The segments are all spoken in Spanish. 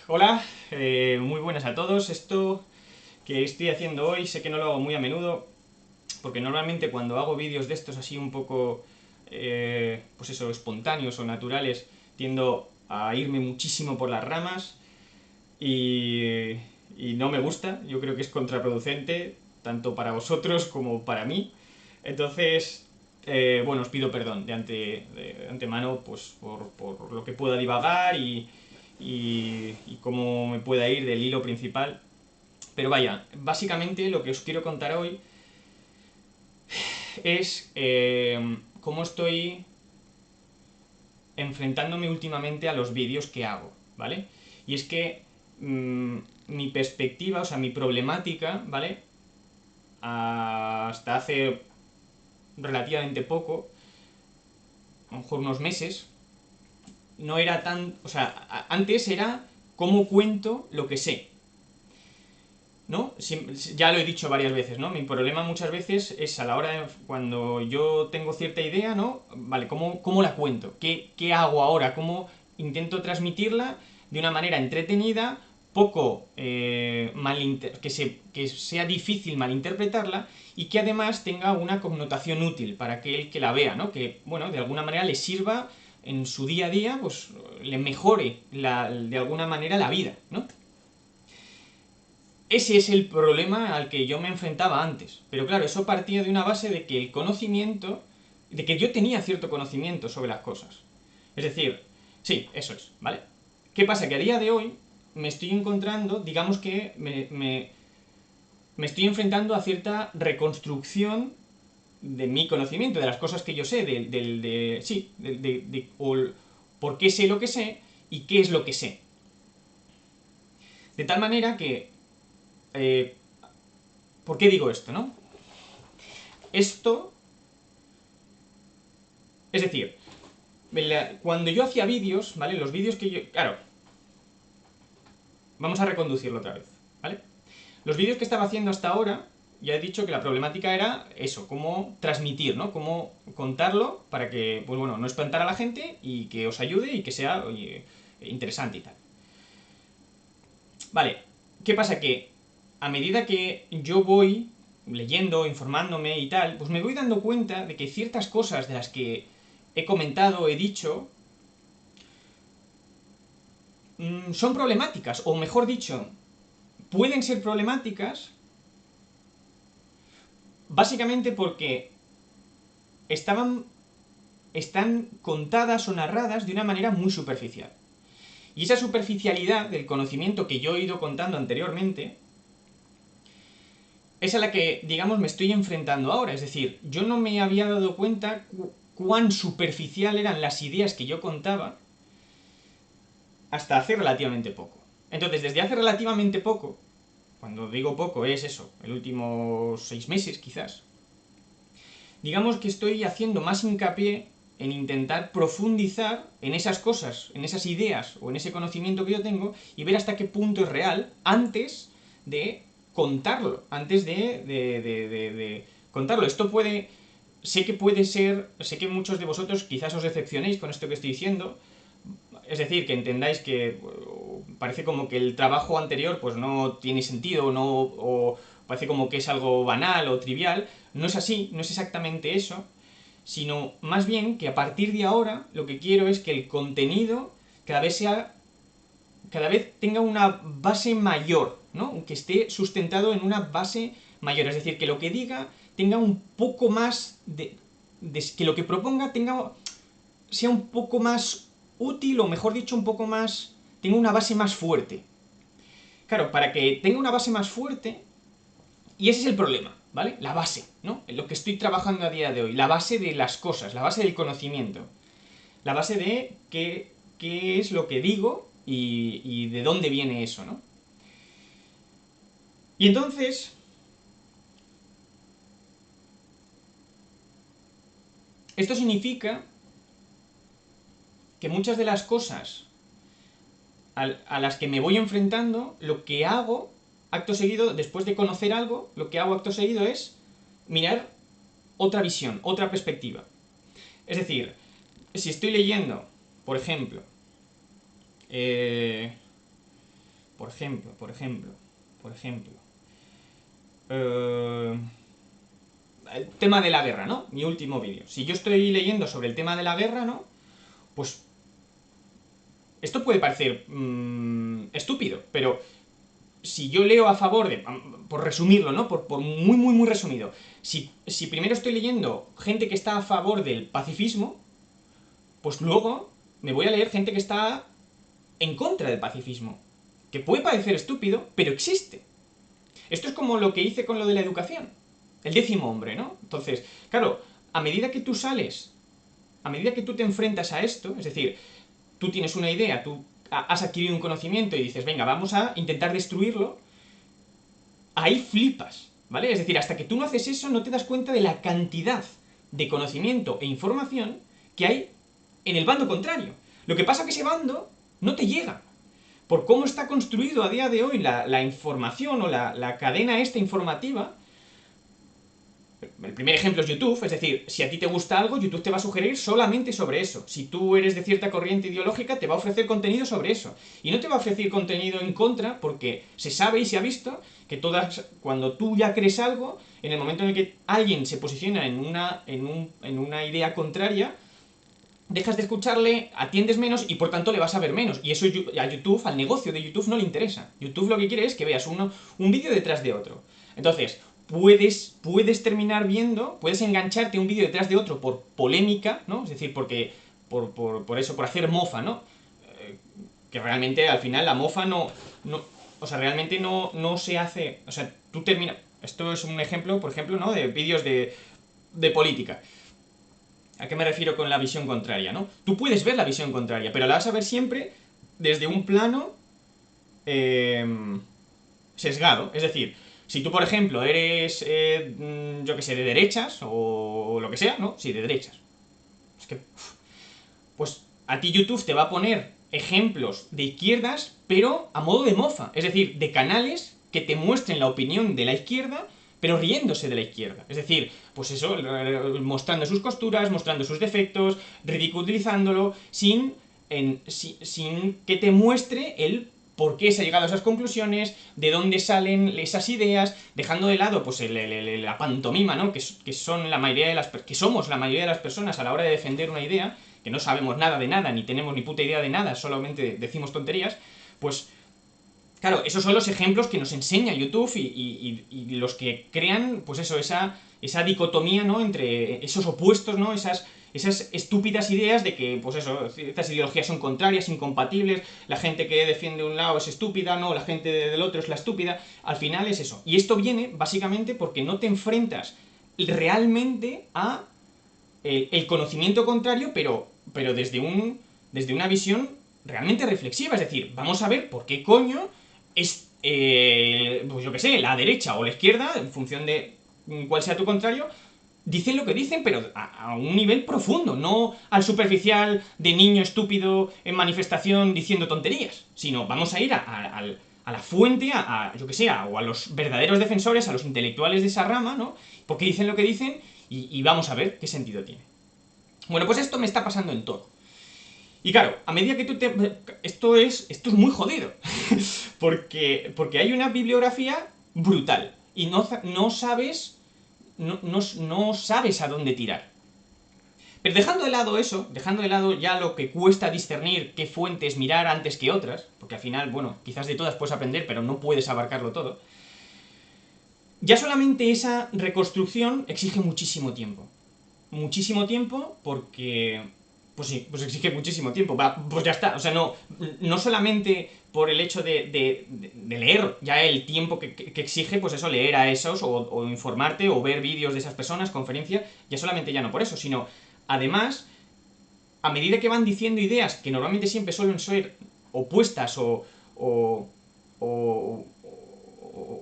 Hola, muy buenas a todos. Esto que estoy haciendo hoy sé que no lo hago muy a menudo, porque normalmente cuando hago vídeos de estos así un poco, pues eso, espontáneos o naturales, tiendo a irme muchísimo por las ramas y, y no me gusta. Yo creo que es contraproducente, tanto para vosotros como para mí. Entonces, bueno, os pido perdón de antemano pues, por lo que pueda divagar y cómo me pueda ir del hilo principal. Pero vaya, básicamente lo que os quiero contar hoy es cómo estoy enfrentándome últimamente a los vídeos que hago, ¿vale? Y es que mi perspectiva, o sea, mi problemática, ¿vale? Hasta hace relativamente poco, a lo mejor unos meses, no era tan... O sea, antes era cómo cuento lo que sé, ¿no? Ya lo he dicho varias veces, ¿no? Mi problema muchas veces es a la hora de cuando yo tengo cierta idea, ¿no? Vale, ¿cómo la cuento? ¿Qué hago ahora? ¿Cómo intento transmitirla de una manera entretenida, poco que sea difícil malinterpretarla y que además tenga una connotación útil para aquel que la vea, ¿no? Que, bueno, de alguna manera le sirva en su día a día, pues le mejore de alguna manera la vida, ¿no? Ese es el problema al que yo me enfrentaba antes. Pero claro, eso partía de una base de que el conocimiento, de que yo tenía cierto conocimiento sobre las cosas. Es decir, sí, eso es, ¿vale? ¿Qué pasa? Que a día de hoy me estoy encontrando, digamos que me estoy enfrentando a cierta reconstrucción de mi conocimiento, de las cosas que yo sé, sí, por qué sé lo que sé y qué es lo que sé. De tal manera que, eh, ¿por qué digo esto, no? Esto, es decir, cuando yo hacía vídeos, ¿vale? Los vídeos que yo... Claro, vamos a reconducirlo otra vez, ¿vale? Los vídeos que estaba haciendo hasta ahora, ya he dicho que la problemática era eso, cómo transmitir, ¿no? Cómo contarlo para que, pues bueno, no espantar a la gente y que os ayude y que sea, oye, interesante y tal. Vale, ¿qué pasa? Que a medida que yo voy leyendo, informándome y tal, pues me voy dando cuenta de que ciertas cosas de las que he comentado, he dicho, son problemáticas, o mejor dicho, pueden ser problemáticas básicamente porque estaban, están contadas o narradas de una manera muy superficial. Y esa superficialidad del conocimiento que yo he ido contando anteriormente es a la que, digamos, me estoy enfrentando ahora. Es decir, yo no me había dado cuenta cuán superficial eran las ideas que yo contaba hasta hace relativamente poco. Entonces, desde hace relativamente poco, cuando digo poco es eso, el último 6 meses quizás, digamos que estoy haciendo más hincapié en intentar profundizar en esas cosas, en esas ideas o en ese conocimiento que yo tengo y ver hasta qué punto es real antes de contarlo, antes de contarlo. Esto puede, sé que puede ser, sé que muchos de vosotros quizás os decepcionéis con esto que estoy diciendo, es decir, que entendáis que parece como que el trabajo anterior pues no tiene sentido, no, o parece como que es algo banal o trivial. No es así, no es exactamente eso, sino más bien que a partir de ahora lo que quiero es que el contenido cada vez sea, cada vez tenga una base mayor, ¿no? Que esté sustentado en una base mayor, es decir, que lo que diga tenga un poco más que lo que proponga sea un poco más útil, o mejor dicho, un poco más... tenga una base más fuerte. Claro, para que tenga una base más fuerte, y ese es el problema, ¿vale? La base, ¿no? En lo que estoy trabajando a día de hoy, la base de las cosas, la base del conocimiento, la base de qué es lo que digo y de dónde viene eso, ¿no? Y entonces, esto significa que muchas de las cosas a las que me voy enfrentando, lo que hago acto seguido, después de conocer algo, lo que hago acto seguido es mirar otra visión, otra perspectiva. Es decir, si estoy leyendo, por ejemplo, eh, por ejemplo. El tema de la guerra, ¿no? Mi último vídeo. Si yo estoy leyendo sobre el tema de la guerra, ¿no? Pues esto puede parecer estúpido, pero si yo leo a favor de... Por resumirlo, ¿no? Por muy resumido. Si primero estoy leyendo gente que está a favor del pacifismo, pues luego me voy a leer gente que está en contra del pacifismo. Que puede parecer estúpido, pero existe. Esto es como lo que hice con lo de la educación. El 10º hombre, ¿no? Entonces, claro, a medida que tú sales, a medida que tú te enfrentas a esto, es decir, tú tienes una idea, tú has adquirido un conocimiento y dices, venga, vamos a intentar destruirlo, ahí flipas, ¿vale? Es decir, hasta que tú no haces eso no te das cuenta de la cantidad de conocimiento e información que hay en el bando contrario. Lo que pasa es que ese bando no te llega. Por cómo está construido a día de hoy la información o la cadena esta informativa. El primer ejemplo es YouTube, es decir, si a ti te gusta algo, YouTube te va a sugerir solamente sobre eso. Si tú eres de cierta corriente ideológica, te va a ofrecer contenido sobre eso. Y no te va a ofrecer contenido en contra, porque se sabe y se ha visto que cuando tú ya crees algo, en el momento en el que alguien se posiciona en una idea contraria, dejas de escucharle, atiendes menos y por tanto le vas a ver menos. Y eso a YouTube, al negocio de YouTube no le interesa. YouTube lo que quiere es que veas un vídeo detrás de otro. Entonces, puedes terminar viendo, puedes engancharte un vídeo detrás de otro por polémica, ¿no? Es decir, porque por eso, por hacer mofa, ¿no? Que realmente al final la mofa o sea, realmente no se hace, o sea, tú terminas, esto es un ejemplo, por ejemplo, ¿no? De vídeos de política. ¿A qué me refiero con la visión contraria, no? Tú puedes ver la visión contraria, pero la vas a ver siempre desde un plano sesgado. Es decir, si tú, por ejemplo, eres, yo que sé, de derechas o lo que sea, ¿no? Sí, de derechas. Es que... Pues a ti YouTube te va a poner ejemplos de izquierdas, pero a modo de mofa. Es decir, de canales que te muestren la opinión de la izquierda, pero riéndose de la izquierda. Es decir, pues eso, mostrando sus costuras, mostrando sus defectos, ridiculizándolo, sin que te muestre el por qué se ha llegado a esas conclusiones, de dónde salen esas ideas, dejando de lado pues la pantomima, ¿no? Que son la mayoría de que somos la mayoría de las personas a la hora de defender una idea, que no sabemos nada de nada, ni tenemos ni puta idea de nada, solamente decimos tonterías, pues claro, esos son los ejemplos que nos enseña YouTube y los que crean, pues eso, esa dicotomía, ¿no? Entre esos opuestos, ¿no? Esas estúpidas ideas de que, pues eso, ciertas ideologías son contrarias, incompatibles, la gente que defiende un lado es estúpida, ¿no? La gente del otro es la estúpida. Al final es eso. Y esto viene, básicamente, porque no te enfrentas realmente a el conocimiento contrario, pero desde una visión realmente reflexiva. Es decir, vamos a ver por qué coño es, pues yo qué sé, la derecha o la izquierda, en función de cuál sea tu contrario, dicen lo que dicen, pero a un nivel profundo, no al superficial de niño estúpido en manifestación diciendo tonterías, sino vamos a ir a la fuente, yo que sé, o a los verdaderos defensores, a los intelectuales de esa rama, ¿no? Porque dicen lo que dicen y vamos a ver qué sentido tiene. Bueno, pues esto me está pasando en todo. Y claro, a medida que tú te... Esto es muy jodido. porque hay una bibliografía brutal. Y no sabes... No sabes a dónde tirar. Pero dejando de lado eso, dejando de lado ya lo que cuesta discernir qué fuentes mirar antes que otras, porque al final, bueno, quizás de todas puedes aprender, pero no puedes abarcarlo todo, ya solamente esa reconstrucción exige muchísimo tiempo. Muchísimo tiempo porque... Pues sí, pues exige muchísimo tiempo. Pues ya está. O sea, no solamente por el hecho de leer, ya el tiempo que exige, pues eso, leer a esos, o informarte, o ver vídeos de esas personas, conferencias, ya solamente ya no por eso, sino además, a medida que van diciendo ideas que normalmente siempre suelen ser opuestas o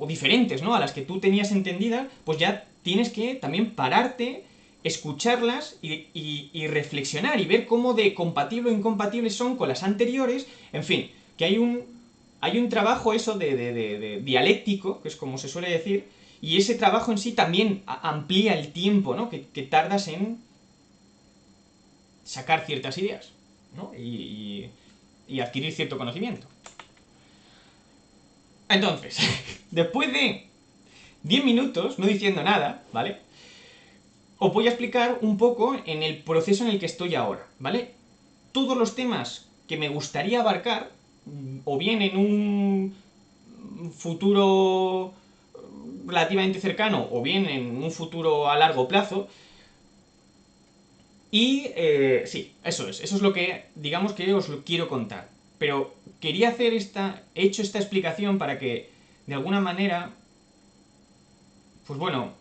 diferentes, ¿no? A las que tú tenías entendidas, pues ya tienes que también pararte, escucharlas y reflexionar y ver cómo de compatible o incompatibles son con las anteriores. En fin, que hay un trabajo eso de dialéctico, que es como se suele decir, y ese trabajo en sí también amplía el tiempo, ¿no? que tardas en sacar ciertas ideas, ¿no? y adquirir cierto conocimiento. Entonces, después de 10 minutos, no diciendo nada, ¿vale? Os voy a explicar un poco en el proceso en el que estoy ahora, ¿vale? Todos los temas que me gustaría abarcar, o bien en un futuro relativamente cercano, o bien en un futuro a largo plazo. Y sí, eso es lo que, digamos que os lo quiero contar. Pero quería hacer he hecho esta explicación para que, de alguna manera, pues bueno,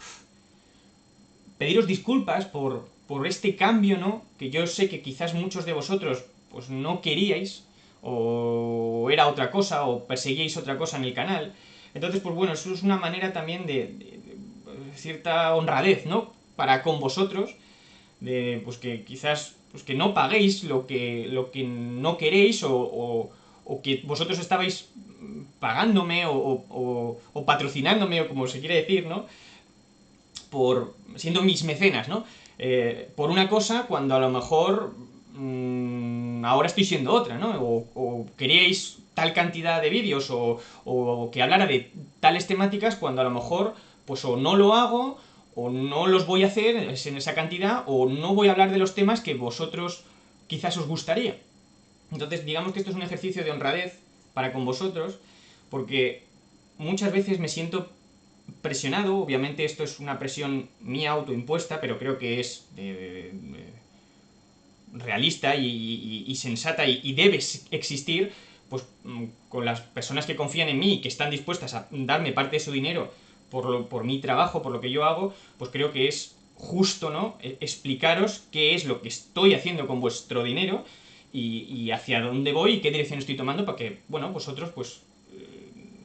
pediros disculpas por este cambio, ¿no? Que yo sé que quizás muchos de vosotros pues no queríais, o era otra cosa, o perseguíais otra cosa en el canal. Entonces, pues bueno, eso es una manera también de cierta honradez, ¿no? Para con vosotros, de pues que quizás pues que no paguéis lo que no queréis, o que vosotros estabais pagándome o patrocinándome, o como se quiere decir, ¿no? Siendo mis mecenas, ¿no? Por una cosa cuando a lo mejor ahora estoy siendo otra, ¿no? O queríais tal cantidad de vídeos, o que hablara de tales temáticas cuando a lo mejor pues o no lo hago, o no los voy a hacer en esa cantidad, o no voy a hablar de los temas que vosotros quizás os gustaría. Entonces, digamos que esto es un ejercicio de honradez para con vosotros, porque muchas veces me siento presionado. Obviamente esto es una presión mía autoimpuesta, pero creo que es realista y sensata, y debe existir, pues con las personas que confían en mí y que están dispuestas a darme parte de su dinero por mi trabajo, por lo que yo hago. Pues creo que es justo, ¿no? Explicaros qué es lo que estoy haciendo con vuestro dinero, y hacia dónde voy y qué dirección estoy tomando, para que, bueno, vosotros pues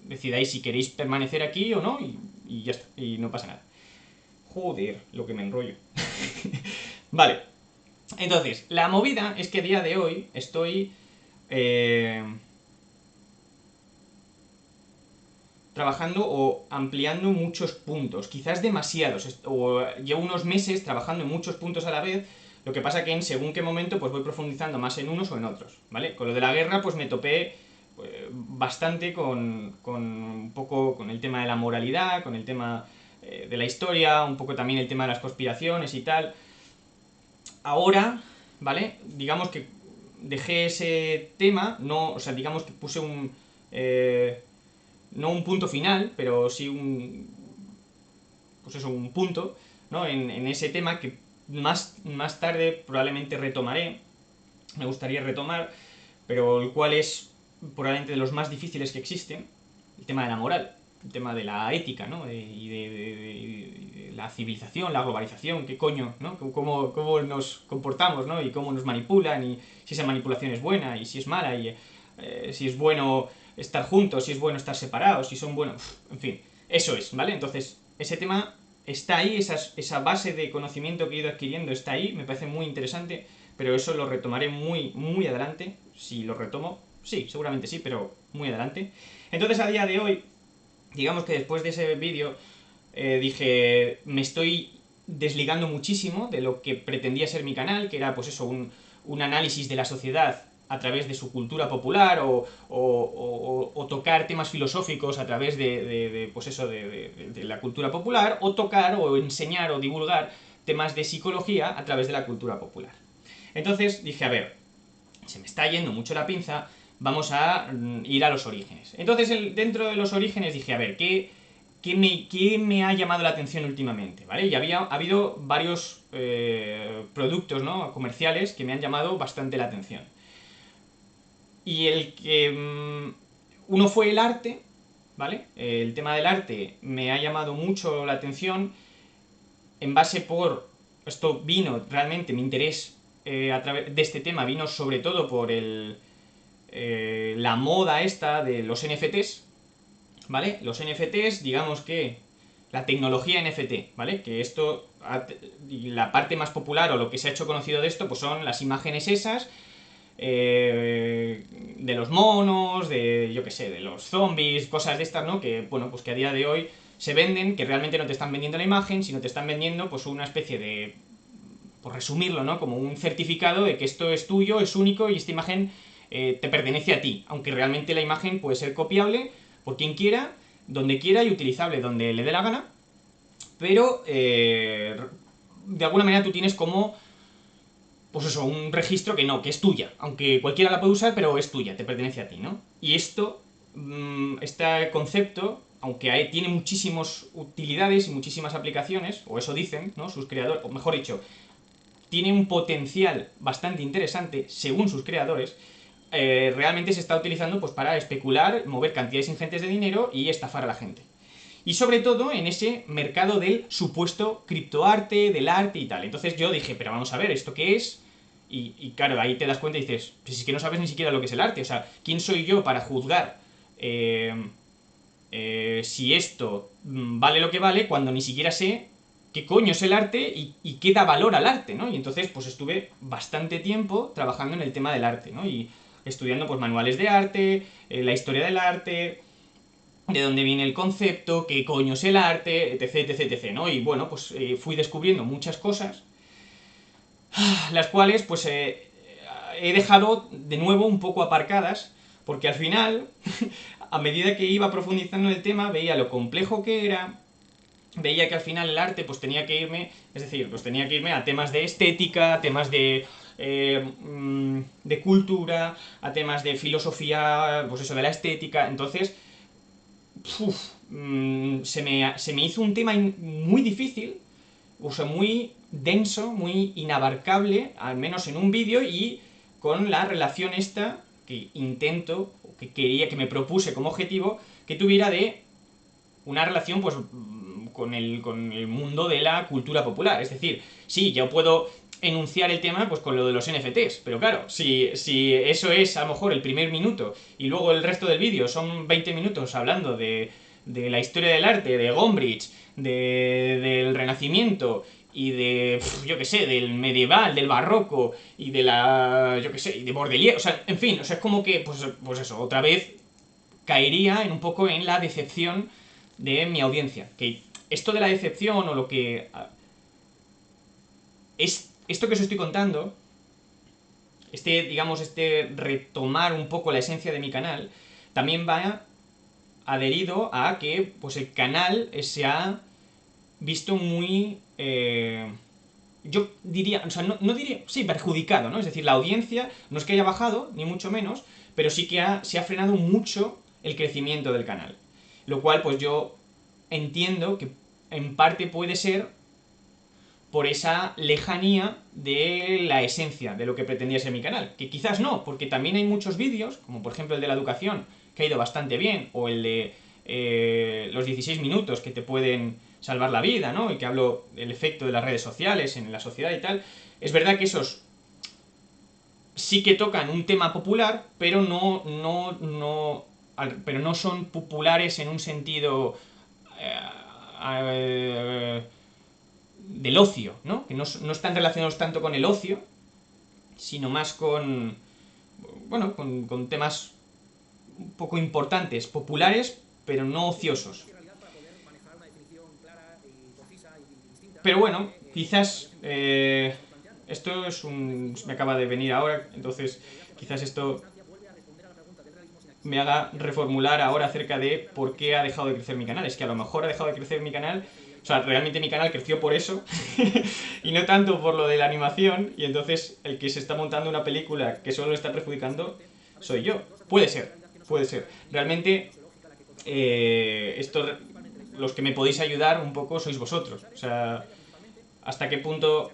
decidáis si queréis permanecer aquí o no, y ya está, y no pasa nada. Joder, lo que me enrollo. Vale, entonces, la movida es que a día de hoy estoy trabajando o ampliando muchos puntos, quizás demasiados, o llevo unos meses trabajando en muchos puntos a la vez. Lo que pasa que en según qué momento pues voy profundizando más en unos o en otros, ¿vale? Con lo de la guerra pues me topé bastante con un poco con el tema de la moralidad, con el tema de la historia, un poco también el tema de las conspiraciones y tal. Ahora, ¿vale? Digamos que dejé ese tema, no, o sea, digamos que puse no un punto final, pero sí pues eso, un punto, ¿no? En ese tema que más tarde probablemente retomaré, me gustaría retomar, pero el cual es probablemente de los más difíciles que existen, el tema de la moral, el tema de la ética, ¿no? Y de la civilización, la globalización, qué coño, ¿no? Cómo nos comportamos, ¿no? Y cómo nos manipulan, y si esa manipulación es buena y si es mala, y si es bueno estar juntos, si es bueno estar separados, si son buenos, en fin, eso es, ¿vale? Entonces, ese tema está ahí, esa base de conocimiento que he ido adquiriendo está ahí, me parece muy interesante, pero eso lo retomaré muy adelante, si lo retomo, sí, seguramente sí, pero muy adelante. Entonces, a día de hoy, digamos que después de ese vídeo, dije, me estoy desligando muchísimo de lo que pretendía ser mi canal, que era pues eso, un análisis de la sociedad a través de su cultura popular, o tocar temas filosóficos a través pues eso, de la cultura popular, o tocar o enseñar o divulgar temas de psicología a través de la cultura popular. Entonces dije, a ver, se me está yendo mucho la pinza, vamos a ir a los orígenes. Entonces, dentro de los orígenes dije, a ver, ¿qué me ha llamado la atención últimamente? ¿Vale? Y ha habido varios productos, ¿no? Comerciales que me han llamado bastante la atención. Y uno fue el arte, ¿vale? El tema del arte me ha llamado mucho la atención en base por... Esto vino realmente, mi interés a través de este tema vino sobre todo por la moda esta de los NFTs, ¿vale? Los NFTs, digamos que la tecnología NFT, ¿vale? Que esto, la parte más popular o lo que se ha hecho conocido de esto, pues son las imágenes esas, de los monos, de, yo qué sé, de los zombies, cosas de estas, ¿no? Que, bueno, pues que a día de hoy se venden, que realmente no te están vendiendo la imagen, sino te están vendiendo pues una especie de, por resumirlo, ¿no? Como un certificado de que esto es tuyo, es único, y esta imagen te pertenece a ti, aunque realmente la imagen puede ser copiable, por quien quiera, donde quiera y utilizable donde le dé la gana, pero de alguna manera tú tienes como, pues eso, un registro que es tuya, aunque cualquiera la puede usar, pero es tuya, te pertenece a ti, ¿no? Y esto, este concepto, aunque tiene muchísimas utilidades y muchísimas aplicaciones, o eso dicen, ¿no?, sus creadores, o mejor dicho, tiene un potencial bastante interesante, según sus creadores, realmente se está utilizando pues para especular, mover cantidades ingentes de dinero y estafar a la gente. Y sobre todo en ese mercado del supuesto criptoarte, del arte y tal. Entonces yo dije, pero vamos a ver, ¿esto qué es? Y claro, ahí te das cuenta y dices, pues es que no sabes ni siquiera lo que es el arte. O sea, ¿quién soy yo para juzgar si esto vale lo que vale cuando ni siquiera sé qué coño es el arte y qué da valor al arte, ¿no? Y entonces pues estuve bastante tiempo trabajando en el tema del arte, ¿no? Y estudiando pues manuales de arte, la historia del arte, de dónde viene el concepto, qué coño es el arte, etc, etc, etc, ¿no? Y bueno, pues fui descubriendo muchas cosas, las cuales pues he dejado de nuevo un poco aparcadas, porque al final, a medida que iba profundizando en el tema, veía lo complejo que era, veía que al final el arte pues tenía que irme, es decir, pues tenía que irme a temas de estética, a temas de cultura, a temas de filosofía, pues eso, de la estética. Entonces se me hizo un tema muy difícil, o sea, muy denso, muy inabarcable, al menos en un vídeo, y con la relación esta que intento, que quería, que me propuse como objetivo, que tuviera de una relación pues con el mundo de la cultura popular. Es decir, sí, yo puedo enunciar el tema pues con lo de los NFTs, pero claro, si eso es a lo mejor el primer minuto y luego el resto del vídeo son 20 minutos hablando de la historia del arte, de Gombrich, del Renacimiento y de, yo qué sé, del medieval, del barroco y de la, yo qué sé, y de Bordelier, o sea, en fin, o sea, es como que, pues eso, otra vez caería en un poco en la decepción de mi audiencia. Que esto de la decepción o lo que es esto que os estoy contando, digamos, retomar un poco la esencia de mi canal, también va adherido a que pues el canal se ha visto muy yo diría, o sea, no diría, sí, perjudicado, ¿no? Es decir, la audiencia no es que haya bajado, ni mucho menos, pero sí que se ha frenado mucho el crecimiento del canal. Lo cual, pues yo entiendo que en parte puede ser por esa lejanía de la esencia de lo que pretendía ser mi canal. Que quizás no, porque también hay muchos vídeos, como por ejemplo el de la educación, que ha ido bastante bien, o el de los 16 minutos que te pueden salvar la vida, ¿no? Y que hablo del efecto de las redes sociales en la sociedad y tal. Es verdad que esos sí que tocan un tema popular, pero pero no son populares en un sentido del ocio, ¿no? Que no están relacionados tanto con el ocio, sino más con, bueno, con temas un poco importantes, populares, pero no ociosos. Pero bueno, quizás esto es me acaba de venir ahora, entonces quizás esto me haga reformular ahora acerca de por qué ha dejado de crecer mi canal. Es que a lo mejor ha dejado de crecer mi canal, o sea, realmente mi canal creció por eso y no tanto por lo de la animación, y entonces el que se está montando una película que solo le está perjudicando soy yo. Puede ser, puede ser. Realmente los que me podéis ayudar un poco sois vosotros. O sea, hasta qué punto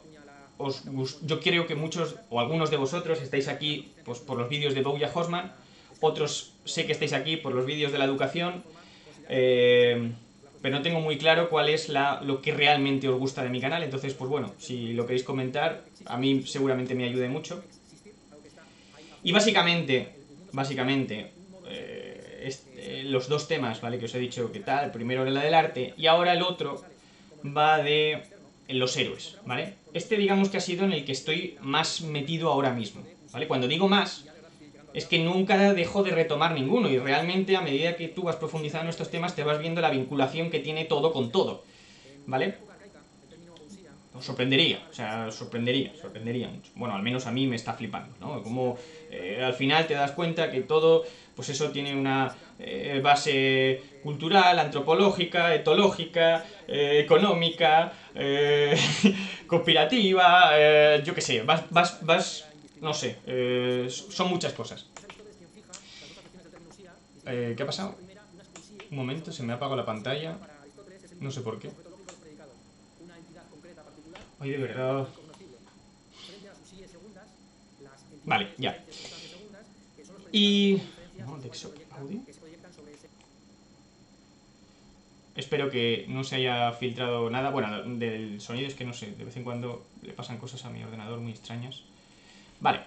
yo creo que muchos o algunos de vosotros estáis aquí pues, por los vídeos de BoJack Horseman, otros sé que estáis aquí por los vídeos de la educación, pero no tengo muy claro cuál es lo que realmente os gusta de mi canal. Entonces, pues bueno, si lo queréis comentar, a mí seguramente me ayude mucho. Y básicamente los dos temas, ¿vale?, que os he dicho que tal, el primero era la del arte y ahora el otro va de los héroes, ¿vale? Digamos que ha sido en el que estoy más metido ahora mismo, ¿vale? Cuando digo más, es que nunca dejo de retomar ninguno, y realmente a medida que tú vas profundizando en estos temas te vas viendo la vinculación que tiene todo con todo, ¿vale? Os sorprendería, o sea, os sorprendería mucho. Bueno, al menos a mí me está flipando, ¿no? Como al final te das cuenta que todo, pues eso tiene una base cultural, antropológica, etológica, económica, conspirativa, yo qué sé, no sé, son muchas cosas. ¿Qué ha pasado? Un momento, se me ha apagado la pantalla, no sé por qué. Ay, de verdad. Vale, ya. Y... No, Dexo, audio. Espero que no se haya filtrado nada. Bueno, del sonido es que no sé, de vez en cuando le pasan cosas a mi ordenador muy extrañas. Vale.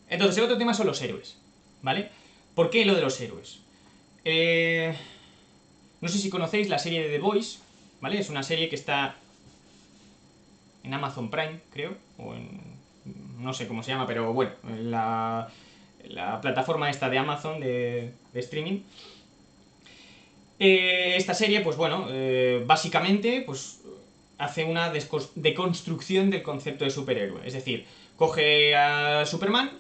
Entonces, el otro tema son los héroes, ¿vale? ¿Por qué lo de los héroes? No sé si conocéis la serie de The Boys, ¿vale? Es una serie que está en Amazon Prime, creo, o en... no sé cómo se llama, pero bueno, la plataforma esta de Amazon de streaming. Esta serie, pues bueno, básicamente, pues hace una deconstrucción del concepto de superhéroe. Es decir, coge a Superman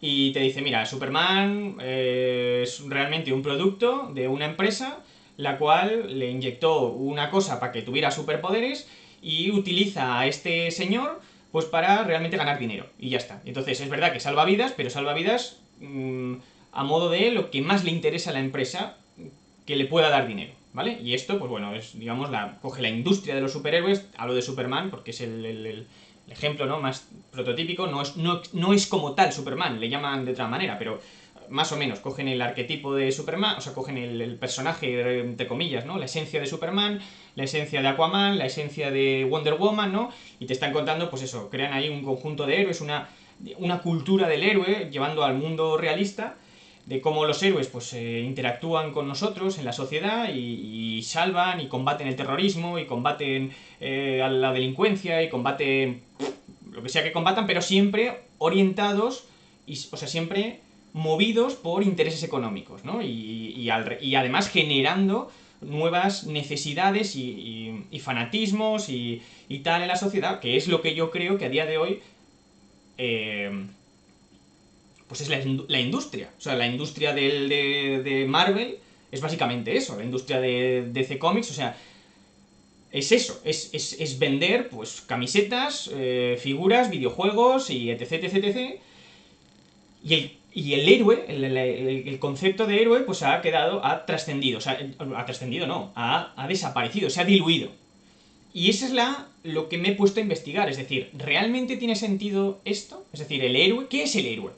y te dice, mira, Superman es realmente un producto de una empresa la cual le inyectó una cosa para que tuviera superpoderes y utiliza a este señor pues para realmente ganar dinero. Y ya está. Entonces es verdad que salva vidas, pero salva vidas a modo de lo que más le interesa a la empresa que le pueda dar dinero, ¿vale? Y esto, pues bueno, es, digamos, coge la industria de los superhéroes, hablo de Superman porque es el ejemplo, ¿no?, más prototípico, no es como tal Superman, le llaman de otra manera, pero más o menos cogen el arquetipo de Superman, o sea, cogen el personaje, entre comillas, ¿no?, la esencia de Superman, la esencia de Aquaman, la esencia de Wonder Woman, ¿no?, y te están contando, pues eso, crean ahí un conjunto de héroes, una cultura del héroe, llevando al mundo realista, de cómo los héroes pues interactúan con nosotros en la sociedad y salvan y combaten el terrorismo y combaten a la delincuencia y combaten lo que sea que combatan, pero siempre orientados o sea, siempre movidos por intereses económicos, ¿no? Y además generando nuevas necesidades y fanatismos y tal en la sociedad, que es lo que yo creo que a día de hoy pues es la industria. O sea, la industria de Marvel es básicamente eso, la industria de DC Comics, o sea, es eso, es vender pues camisetas, figuras, videojuegos y etc, etc, etc. Y el héroe, el concepto de héroe, pues ha trascendido, o sea, ha trascendido no, ha desaparecido, se ha diluido. Y eso es lo que me he puesto a investigar, es decir, ¿realmente tiene sentido esto? Es decir, el héroe, ¿qué es el héroe?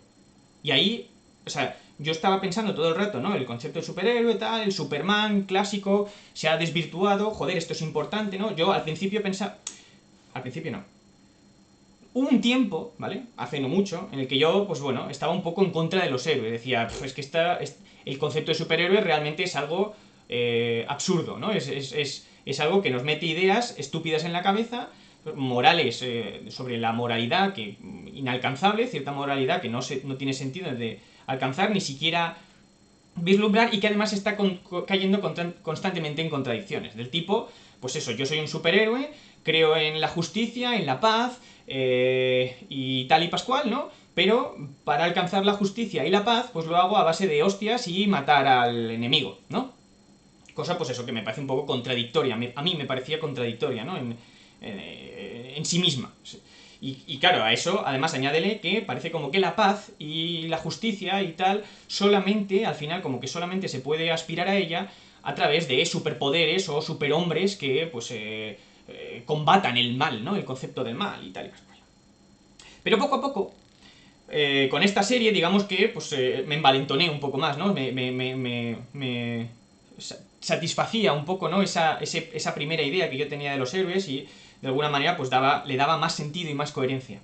Y ahí, o sea, yo estaba pensando todo el rato, ¿no? El concepto de superhéroe, tal, el Superman clásico, se ha desvirtuado, joder, esto es importante, ¿no? Yo al principio pensaba... Al principio no. Hubo un tiempo, ¿vale? Hace no mucho, en el que yo, pues bueno, estaba un poco en contra de los héroes. Decía, es que el concepto de superhéroe realmente es algo absurdo, ¿no? Es algo que nos mete ideas estúpidas en la cabeza, morales sobre la moralidad que inalcanzable, cierta moralidad que no tiene sentido de alcanzar, ni siquiera vislumbrar, y que además está cayendo constantemente en contradicciones. Del tipo, pues eso, yo soy un superhéroe, creo en la justicia, en la paz, y tal y pascual, ¿no? Pero para alcanzar la justicia y la paz, pues lo hago a base de hostias y matar al enemigo, ¿no? Cosa, pues eso, que me parece un poco contradictoria. A mí me parecía contradictoria, ¿no? En sí misma. Y claro, a eso además añádele que parece como que la paz y la justicia y tal, solamente, al final, como que solamente se puede aspirar a ella a través de superpoderes o superhombres que, pues, combatan el mal, ¿no? El concepto del mal y tal y pascual. Pero poco a poco, con esta serie, digamos que pues me envalentoné un poco más, ¿no? Me satisfacía un poco, ¿no? Esa primera idea que yo tenía de los héroes y de alguna manera pues le daba más sentido y más coherencia.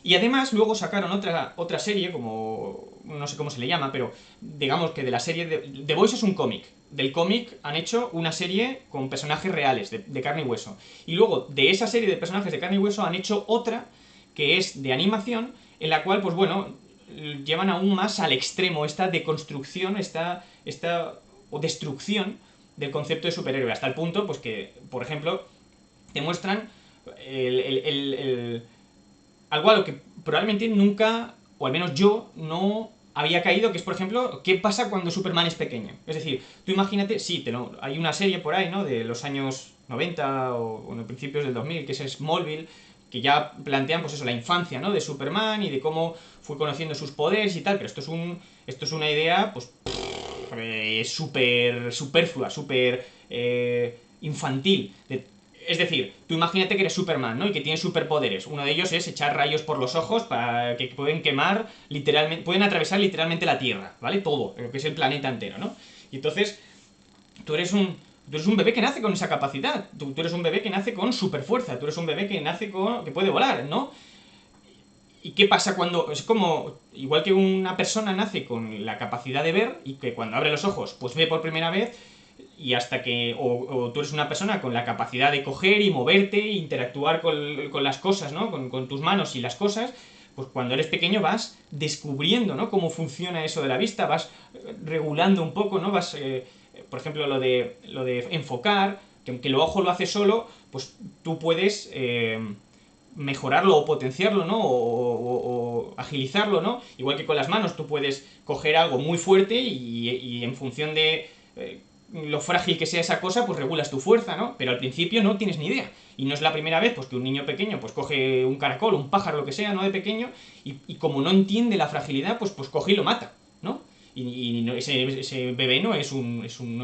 Y además luego sacaron otra serie, como no sé cómo se le llama, pero digamos que de la serie The Boys es un cómic. Del cómic han hecho una serie con personajes reales, de carne y hueso. Y luego de esa serie de personajes de carne y hueso han hecho otra que es de animación, en la cual, pues bueno, llevan aún más al extremo esta deconstrucción, esta o destrucción del concepto de superhéroe, hasta el punto, pues que, por ejemplo, te muestran algo a lo que probablemente nunca, o al menos yo, no había caído, que es, por ejemplo, ¿qué pasa cuando Superman es pequeño? Es decir, tú imagínate, sí, hay una serie por ahí, ¿no? De los años 90 o en principios del 2000, que es Smallville, que ya plantean, pues eso, la infancia, ¿no? De Superman y de cómo fue conociendo sus poderes y tal, pero esto es una idea, pues, súper superflua, súper infantil. Es decir, tú imagínate que eres Superman, ¿no? Y que tienes superpoderes. Uno de ellos es echar rayos por los ojos para que pueden quemar literalmente, pueden atravesar literalmente la Tierra, ¿vale? Todo, lo que es el planeta entero, ¿no? Y entonces, tú eres un, tú eres un bebé que nace con esa capacidad. Tú eres un bebé que nace con superfuerza. Tú eres un bebé que nace que puede volar, ¿no? ¿Y qué pasa cuando...? Es como... Igual que una persona nace con la capacidad de ver y que cuando abre los ojos, pues ve por primera vez y hasta que... O tú eres una persona con la capacidad de coger y moverte e interactuar con las cosas, ¿no? Con tus manos y las cosas, pues cuando eres pequeño vas descubriendo, ¿no? Cómo funciona eso de la vista, vas regulando un poco, ¿no? Vas... por ejemplo, lo de enfocar, que aunque el ojo lo hace solo, pues tú puedes... mejorarlo o potenciarlo, ¿no? O agilizarlo, ¿no? Igual que con las manos, tú puedes coger algo muy fuerte y en función de lo frágil que sea esa cosa, pues regulas tu fuerza, ¿no? Pero al principio no tienes ni idea. Y no es la primera vez pues, que un niño pequeño pues coge un caracol, un pájaro, lo que sea, ¿no? De pequeño, y como no entiende la fragilidad, pues coge y lo mata, ¿no? Y ese bebé no es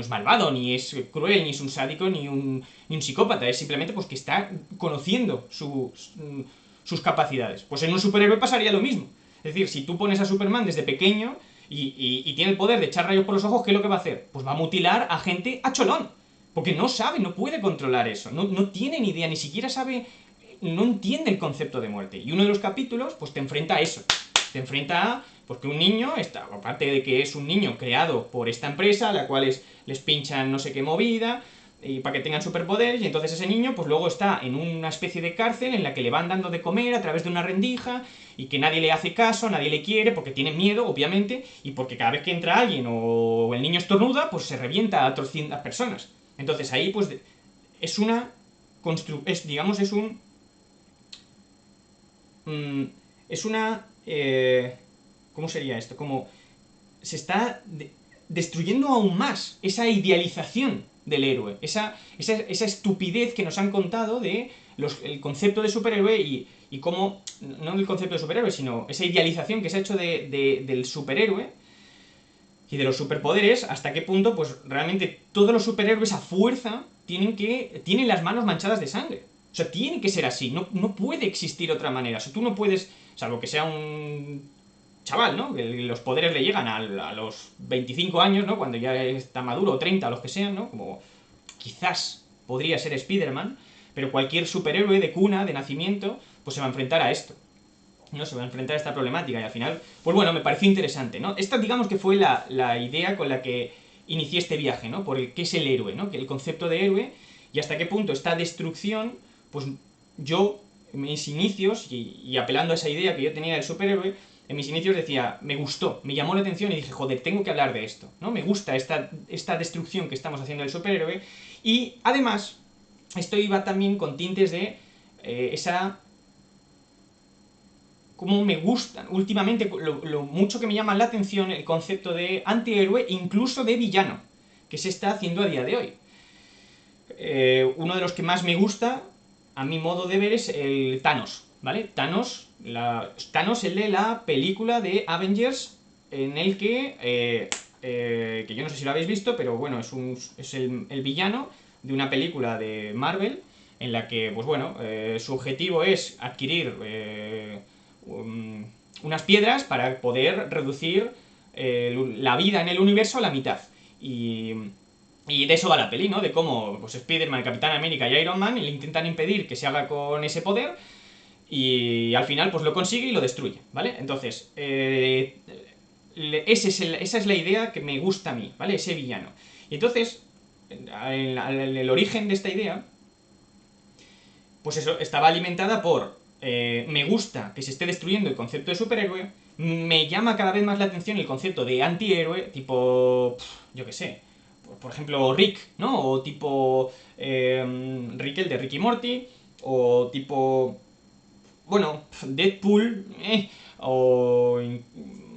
malvado, ni es cruel, ni es un sádico, ni un psicópata. Es simplemente pues, que está conociendo sus capacidades. Pues en un superhéroe pasaría lo mismo. Es decir, si tú pones a Superman desde pequeño y tiene el poder de echar rayos por los ojos, ¿qué es lo que va a hacer? Pues va a mutilar a gente a cholón. Porque no sabe, no puede controlar eso. No tiene ni idea, ni siquiera sabe, no entiende el concepto de muerte. Y uno de los capítulos, pues te enfrenta a eso. Te enfrenta a porque un niño, aparte de que es un niño creado por esta empresa, a la cual les pinchan no sé qué movida, y para que tengan superpoderes, y entonces ese niño pues luego está en una especie de cárcel en la que le van dando de comer a través de una rendija, y que nadie le hace caso, nadie le quiere, porque tiene miedo, obviamente, y porque cada vez que entra alguien o el niño estornuda, pues se revienta a 300 personas. Entonces ahí pues es una... digamos, es un... es una... ¿cómo sería esto? Como se está destruyendo aún más esa idealización del héroe, esa estupidez que nos han contado de el concepto de superhéroe y cómo, no el concepto de superhéroe, sino esa idealización que se ha hecho del superhéroe y de los superpoderes, hasta qué punto pues realmente todos los superhéroes a fuerza tienen las manos manchadas de sangre. O sea, tiene que ser así, no puede existir otra manera. O sea, tú no puedes, salvo que sea un chaval, ¿no? Que los poderes le llegan a los 25 años, ¿no? Cuando ya está maduro, o 30, los que sean, ¿no? Como quizás podría ser Spider-Man, pero cualquier superhéroe de cuna, de nacimiento, pues se va a enfrentar a esto. ¿No? Se va a enfrentar a esta problemática y al final, pues bueno, me pareció interesante, ¿no? Esta digamos que fue la idea con la que inicié este viaje, ¿no? Por el qué es el héroe, ¿no? El concepto de héroe y hasta qué punto esta destrucción, pues yo, en mis inicios, y apelando a esa idea que yo tenía del superhéroe, en mis inicios decía, me gustó, me llamó la atención y dije, joder, tengo que hablar de esto, ¿no? Me gusta esta destrucción que estamos haciendo del superhéroe y además esto iba también con tintes de esa... Cómo me gustan últimamente, lo mucho que me llama la atención el concepto de antihéroe, incluso de villano, que se está haciendo a día de hoy. Uno de los que más me gusta, a mi modo de ver, es el Thanos, ¿vale? Thanos, el de la película de Avengers, en el que yo no sé si lo habéis visto, pero bueno, es el villano de una película de Marvel, en la que, pues bueno, su objetivo es adquirir unas piedras para poder reducir la vida en el universo a la mitad. Y de eso va la peli, ¿no? De cómo pues, Spider-Man, Capitán América y Iron Man le intentan impedir que se haga con ese poder y al final pues lo consigue y lo destruye, ¿vale? Entonces, esa es la idea que me gusta a mí, ¿vale? Ese villano. Y entonces, el origen de esta idea, pues eso, estaba alimentada por me gusta que se esté destruyendo el concepto de superhéroe, me llama cada vez más la atención el concepto de antihéroe, tipo, yo qué sé, por ejemplo Rick, ¿no? O tipo Rick el de Rick y Morty, o tipo, bueno, Deadpool, o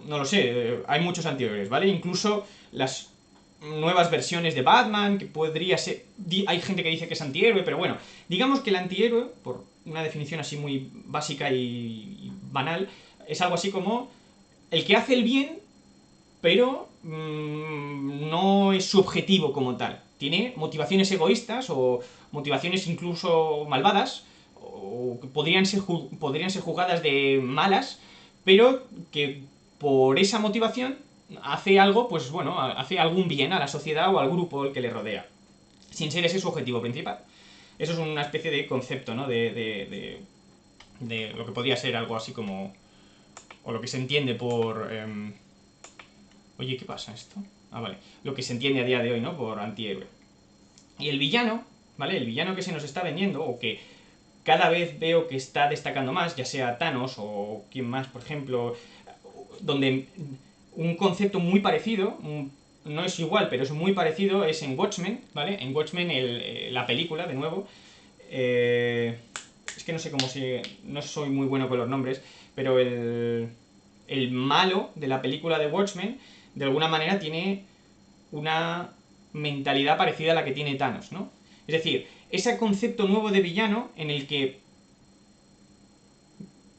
no lo sé, hay muchos antihéroes, ¿vale? Incluso las nuevas versiones de Batman, que podría ser... Hay gente que dice que es antihéroe, pero bueno, digamos que el antihéroe, por una definición así muy básica y banal, es algo así como el que hace el bien, pero no es su objetivo como tal. Tiene motivaciones egoístas o motivaciones incluso malvadas, o que podrían ser jugadas de malas, pero que por esa motivación hace algo, pues bueno, hace algún bien a la sociedad o al grupo al que le rodea, sin ser ese su objetivo principal. Eso es una especie de concepto, ¿no? De lo que podría ser algo así como... o lo que se entiende por... oye, ¿qué pasa esto? Ah, vale. Lo que se entiende a día de hoy, ¿no? Por antihéroe. Y el villano, ¿vale? El villano que se nos está vendiendo, o que cada vez veo que está destacando más, ya sea Thanos o quien más, por ejemplo, donde un concepto muy parecido, no es igual, pero es muy parecido, es en Watchmen, ¿vale? En Watchmen, la película, de nuevo, es que no sé cómo se... no soy muy bueno con los nombres, pero el malo de la película de Watchmen, de alguna manera tiene una mentalidad parecida a la que tiene Thanos, ¿no? Es decir, ese concepto nuevo de villano en el que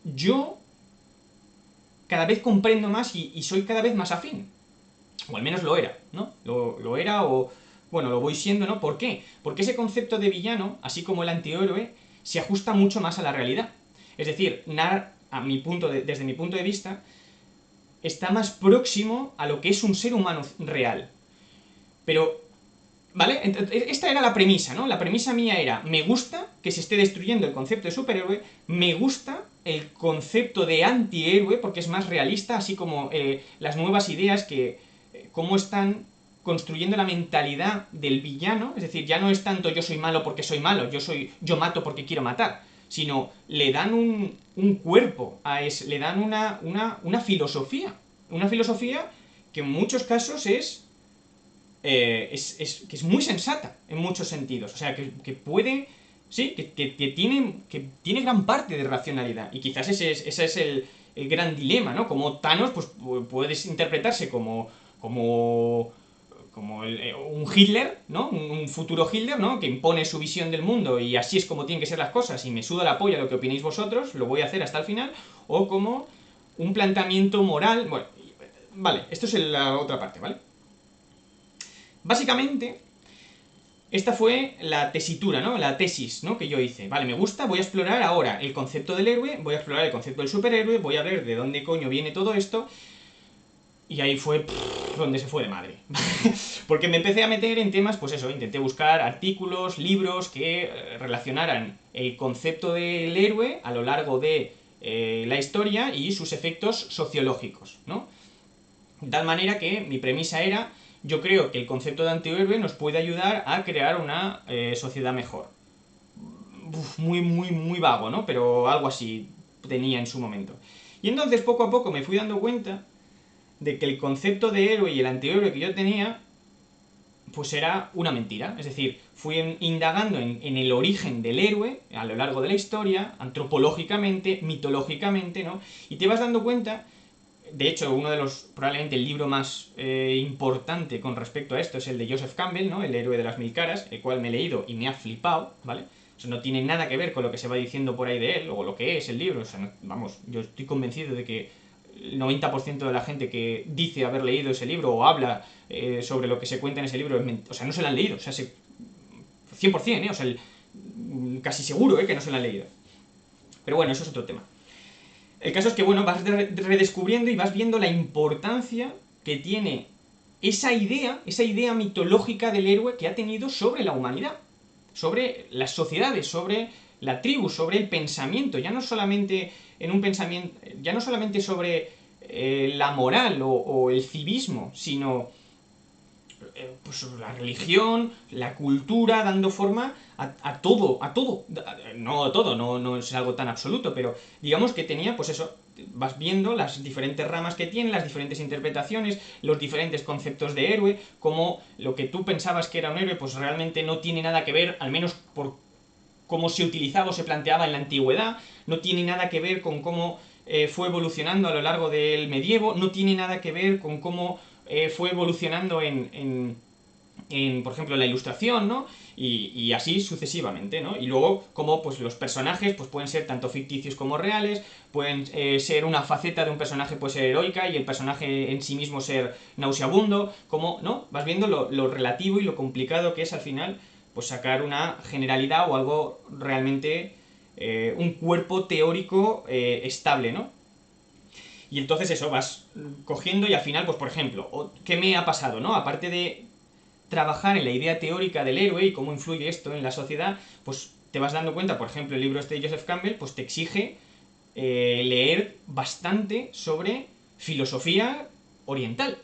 yo cada vez comprendo más y soy cada vez más afín. O al menos lo era, ¿no? Lo era o... bueno, lo voy siendo, ¿no? ¿Por qué? Porque ese concepto de villano, así como el antihéroe, se ajusta mucho más a la realidad. Es decir, desde mi punto de vista, está más próximo a lo que es un ser humano real. Pero, ¿vale? Esta era la premisa, ¿no? La premisa mía era, me gusta que se esté destruyendo el concepto de superhéroe, me gusta el concepto de antihéroe, porque es más realista, así como las nuevas ideas que... cómo están construyendo la mentalidad del villano, es decir, ya no es tanto yo soy malo porque soy malo, yo mato porque quiero matar, sino le dan un cuerpo le dan una filosofía que en muchos casos que es muy sensata en muchos sentidos. O sea, que puede... sí, que tiene gran parte de racionalidad. Y quizás ese es el gran dilema, ¿no? Como Thanos, pues puedes interpretarse como un Hitler, ¿no? Un futuro Hitler, ¿no? Que impone su visión del mundo y así es como tienen que ser las cosas y me suda la polla lo que opinéis vosotros, lo voy a hacer hasta el final. O como un planteamiento moral... bueno, vale, esto es la otra parte, ¿vale? Básicamente, esta fue la tesitura, ¿no? La tesis, ¿no? Que yo hice. Vale, me gusta, voy a explorar ahora el concepto del héroe, voy a explorar el concepto del superhéroe, voy a ver de dónde coño viene todo esto. Y ahí fue donde se fue de madre. Porque me empecé a meter en temas, pues eso, intenté buscar artículos, libros que relacionaran el concepto del héroe a lo largo de la historia y sus efectos sociológicos, ¿no? De tal manera que mi premisa era, yo creo que el concepto de antihéroe nos puede ayudar a crear una sociedad mejor. Muy vago, ¿no? Pero algo así tenía en su momento. Y entonces poco a poco me fui dando cuenta de que el concepto de héroe y el antihéroe que yo tenía pues era una mentira. Es decir, fui indagando en el origen del héroe a lo largo de la historia, antropológicamente, mitológicamente, ¿no? Y te vas dando cuenta, de hecho, uno de los, probablemente el libro más importante con respecto a esto es el de Joseph Campbell, ¿no? El héroe de las mil caras, el cual me he leído y me ha flipado, ¿vale? O sea, no tiene nada que ver con lo que se va diciendo por ahí de él, o lo que es el libro, o sea, no, vamos, yo estoy convencido de que el 90% de la gente que dice haber leído ese libro o habla sobre lo que se cuenta en ese libro, o sea, no se lo han leído, o sea, 100%, o sea, casi seguro que no se lo han leído. Pero bueno, eso es otro tema. El caso es que, bueno, vas redescubriendo y vas viendo la importancia que tiene esa idea mitológica del héroe que ha tenido sobre la humanidad, sobre las sociedades, sobre la tribu, sobre el pensamiento, ya no solamente en un pensamiento, ya no solamente sobre la moral o el civismo, sino pues la religión, la cultura, dando forma a todo, no a todo, no es algo tan absoluto, pero digamos que tenía, pues eso, vas viendo las diferentes ramas que tiene, las diferentes interpretaciones, los diferentes conceptos de héroe, como lo que tú pensabas que era un héroe, pues realmente no tiene nada que ver, al menos por cómo se utilizaba o se planteaba en la antigüedad, no tiene nada que ver con cómo fue evolucionando a lo largo del medievo, no tiene nada que ver con cómo fue evolucionando por ejemplo, la ilustración, ¿no? Y así sucesivamente, ¿no? Y luego, como pues los personajes pues pueden ser tanto ficticios como reales, pueden ser una faceta de un personaje puede ser heroica y el personaje en sí mismo ser nauseabundo, como, ¿no? Vas viendo lo relativo y lo complicado que es al final pues sacar una generalidad o algo realmente, un cuerpo teórico estable, ¿no? Y entonces eso, vas cogiendo y al final, pues por ejemplo, ¿qué me ha pasado, no? Aparte de trabajar en la idea teórica del héroe y cómo influye esto en la sociedad, pues te vas dando cuenta, por ejemplo, el libro este de Joseph Campbell, pues te exige leer bastante sobre filosofía oriental.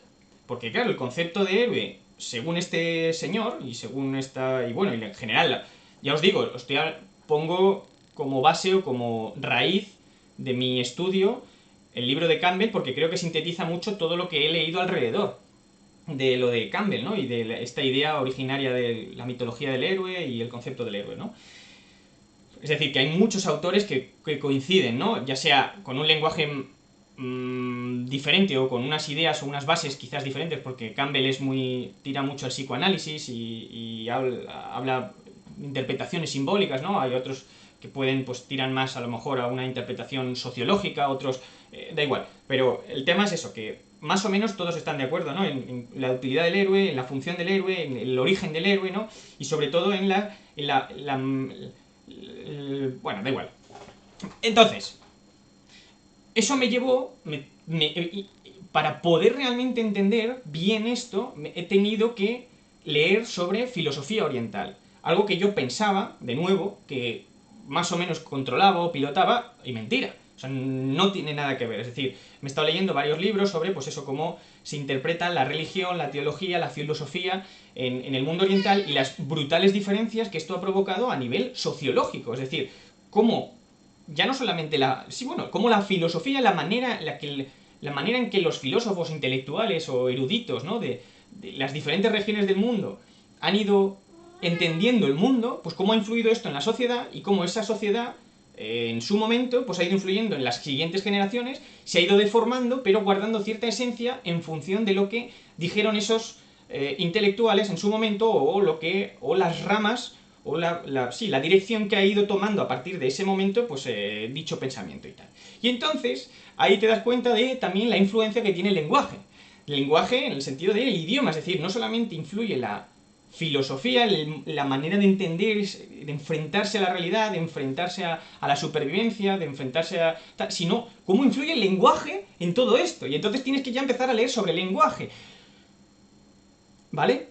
Porque claro, el concepto de héroe, según este señor, y según esta, y bueno, y en general, ya os digo, pongo como base o como raíz de mi estudio el libro de Campbell porque creo que sintetiza mucho todo lo que he leído alrededor de lo de Campbell, ¿no? Y de esta idea originaria de la mitología del héroe y el concepto del héroe, ¿no? Es decir, que hay muchos autores que coinciden, ¿no? Ya sea con un lenguaje diferente o con unas ideas o unas bases quizás diferentes, porque Campbell tira mucho al psicoanálisis y habla interpretaciones simbólicas, ¿no? Hay otros que pues tiran más a lo mejor a una interpretación sociológica, otros, da igual. Pero el tema es eso, que más o menos todos están de acuerdo, ¿no? En la utilidad del héroe, en la función del héroe, en el origen del héroe, ¿no? Y sobre todo en bueno, da igual. Entonces, eso me llevó, para poder realmente entender bien esto, he tenido que leer sobre filosofía oriental. Algo que yo pensaba, de nuevo, que más o menos controlaba o pilotaba, y mentira. O sea, no tiene nada que ver. Es decir, me he estado leyendo varios libros sobre, pues eso, cómo se interpreta la religión, la teología, la filosofía en el mundo oriental y las brutales diferencias que esto ha provocado a nivel sociológico. Es decir, cómo ya no solamente cómo la filosofía, la manera en que los filósofos intelectuales o eruditos, ¿no? De las diferentes regiones del mundo han ido entendiendo el mundo, pues cómo ha influido esto en la sociedad y cómo esa sociedad en su momento pues ha ido influyendo en las siguientes generaciones, se ha ido deformando, pero guardando cierta esencia en función de lo que dijeron esos intelectuales en su momento o las ramas o la dirección que ha ido tomando a partir de ese momento, pues dicho pensamiento y tal. Y entonces, ahí te das cuenta de también la influencia que tiene el lenguaje. El lenguaje en el sentido del idioma, es decir, no solamente influye la filosofía, la manera de entender, de enfrentarse a la realidad, de enfrentarse a la supervivencia, de enfrentarse sino cómo influye el lenguaje en todo esto. Y entonces tienes que ya empezar a leer sobre el lenguaje. ¿Vale?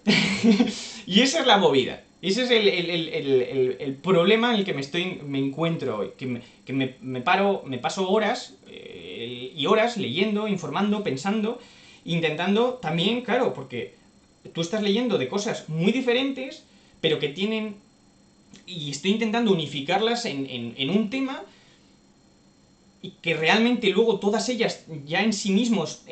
Y esa es la movida. Ese es el problema en el que me encuentro hoy. Que me paso horas y horas leyendo, informando, pensando, intentando también, claro, porque tú estás leyendo de cosas muy diferentes, pero que tienen... Y estoy intentando unificarlas en un tema y que realmente luego todas ellas ya en sí mismos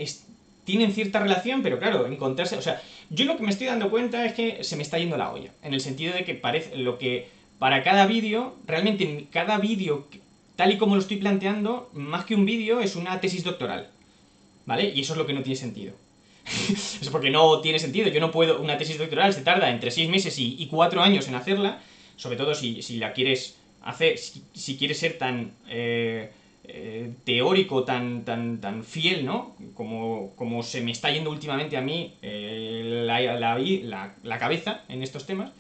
tienen cierta relación, pero claro, encontrarse... O sea, yo lo que me estoy dando cuenta es que se me está yendo la olla, en el sentido de que parece lo que para cada vídeo, realmente en cada vídeo, tal y como lo estoy planteando, más que un vídeo es una tesis doctoral, ¿vale? Y eso es lo que no tiene sentido. Es porque no tiene sentido, yo no puedo... Una tesis doctoral se tarda entre 6 meses y 4 años en hacerla, sobre todo si la quieres hacer, si quieres ser tan... teórico tan fiel, ¿no? Como se me está yendo últimamente a mí la cabeza en estos temas.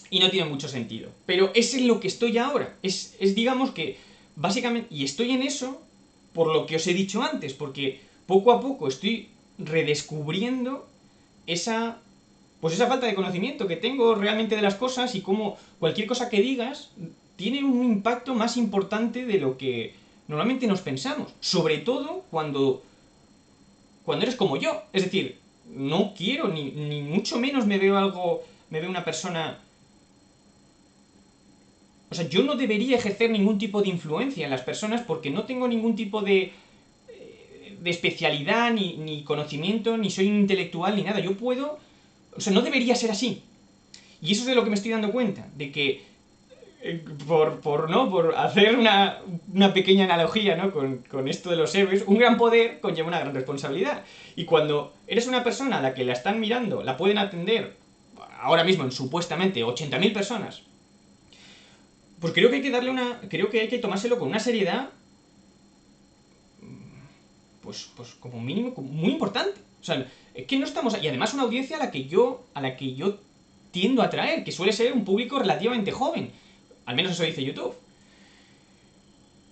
Y no tiene mucho sentido. Pero es en lo que estoy ahora. Es digamos que, básicamente, y estoy en eso por lo que os he dicho antes, porque poco a poco estoy redescubriendo pues esa falta de conocimiento que tengo realmente de las cosas y cómo cualquier cosa que digas tiene un impacto más importante de lo que normalmente nos pensamos. Sobre todo cuando eres como yo. Es decir, no quiero, ni mucho menos me veo una persona... O sea, yo no debería ejercer ningún tipo de influencia en las personas porque no tengo ningún tipo de especialidad, ni conocimiento, ni soy un intelectual, ni nada. Yo puedo... O sea, no debería ser así. Y eso es de lo que me estoy dando cuenta, de que por hacer una pequeña analogía, ¿no? Con esto de los héroes, un gran poder conlleva una gran responsabilidad. Y cuando eres una persona a la que la están mirando, la pueden atender ahora mismo en supuestamente 80.000 personas, pues creo que hay que creo que hay que tomárselo con una seriedad, pues como mínimo muy importante. O sea, es que no estamos... Y además una audiencia a la que yo tiendo a atraer, que suele ser un público relativamente joven. Al menos eso dice YouTube.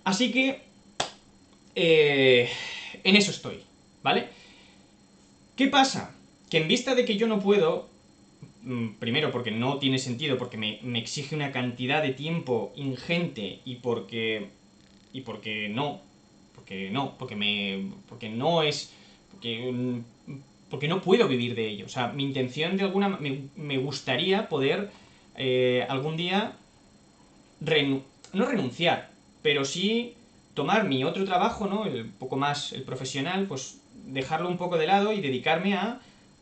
Así que... en eso estoy, ¿vale? ¿Qué pasa? Que en vista de que yo no puedo... Primero porque no tiene sentido, porque me exige una cantidad de tiempo ingente y porque... porque no es... porque no puedo vivir de ello. O sea, mi intención de alguna... Me gustaría poder algún día no renunciar, pero sí tomar mi otro trabajo, ¿no? El poco más el profesional, pues dejarlo un poco de lado y dedicarme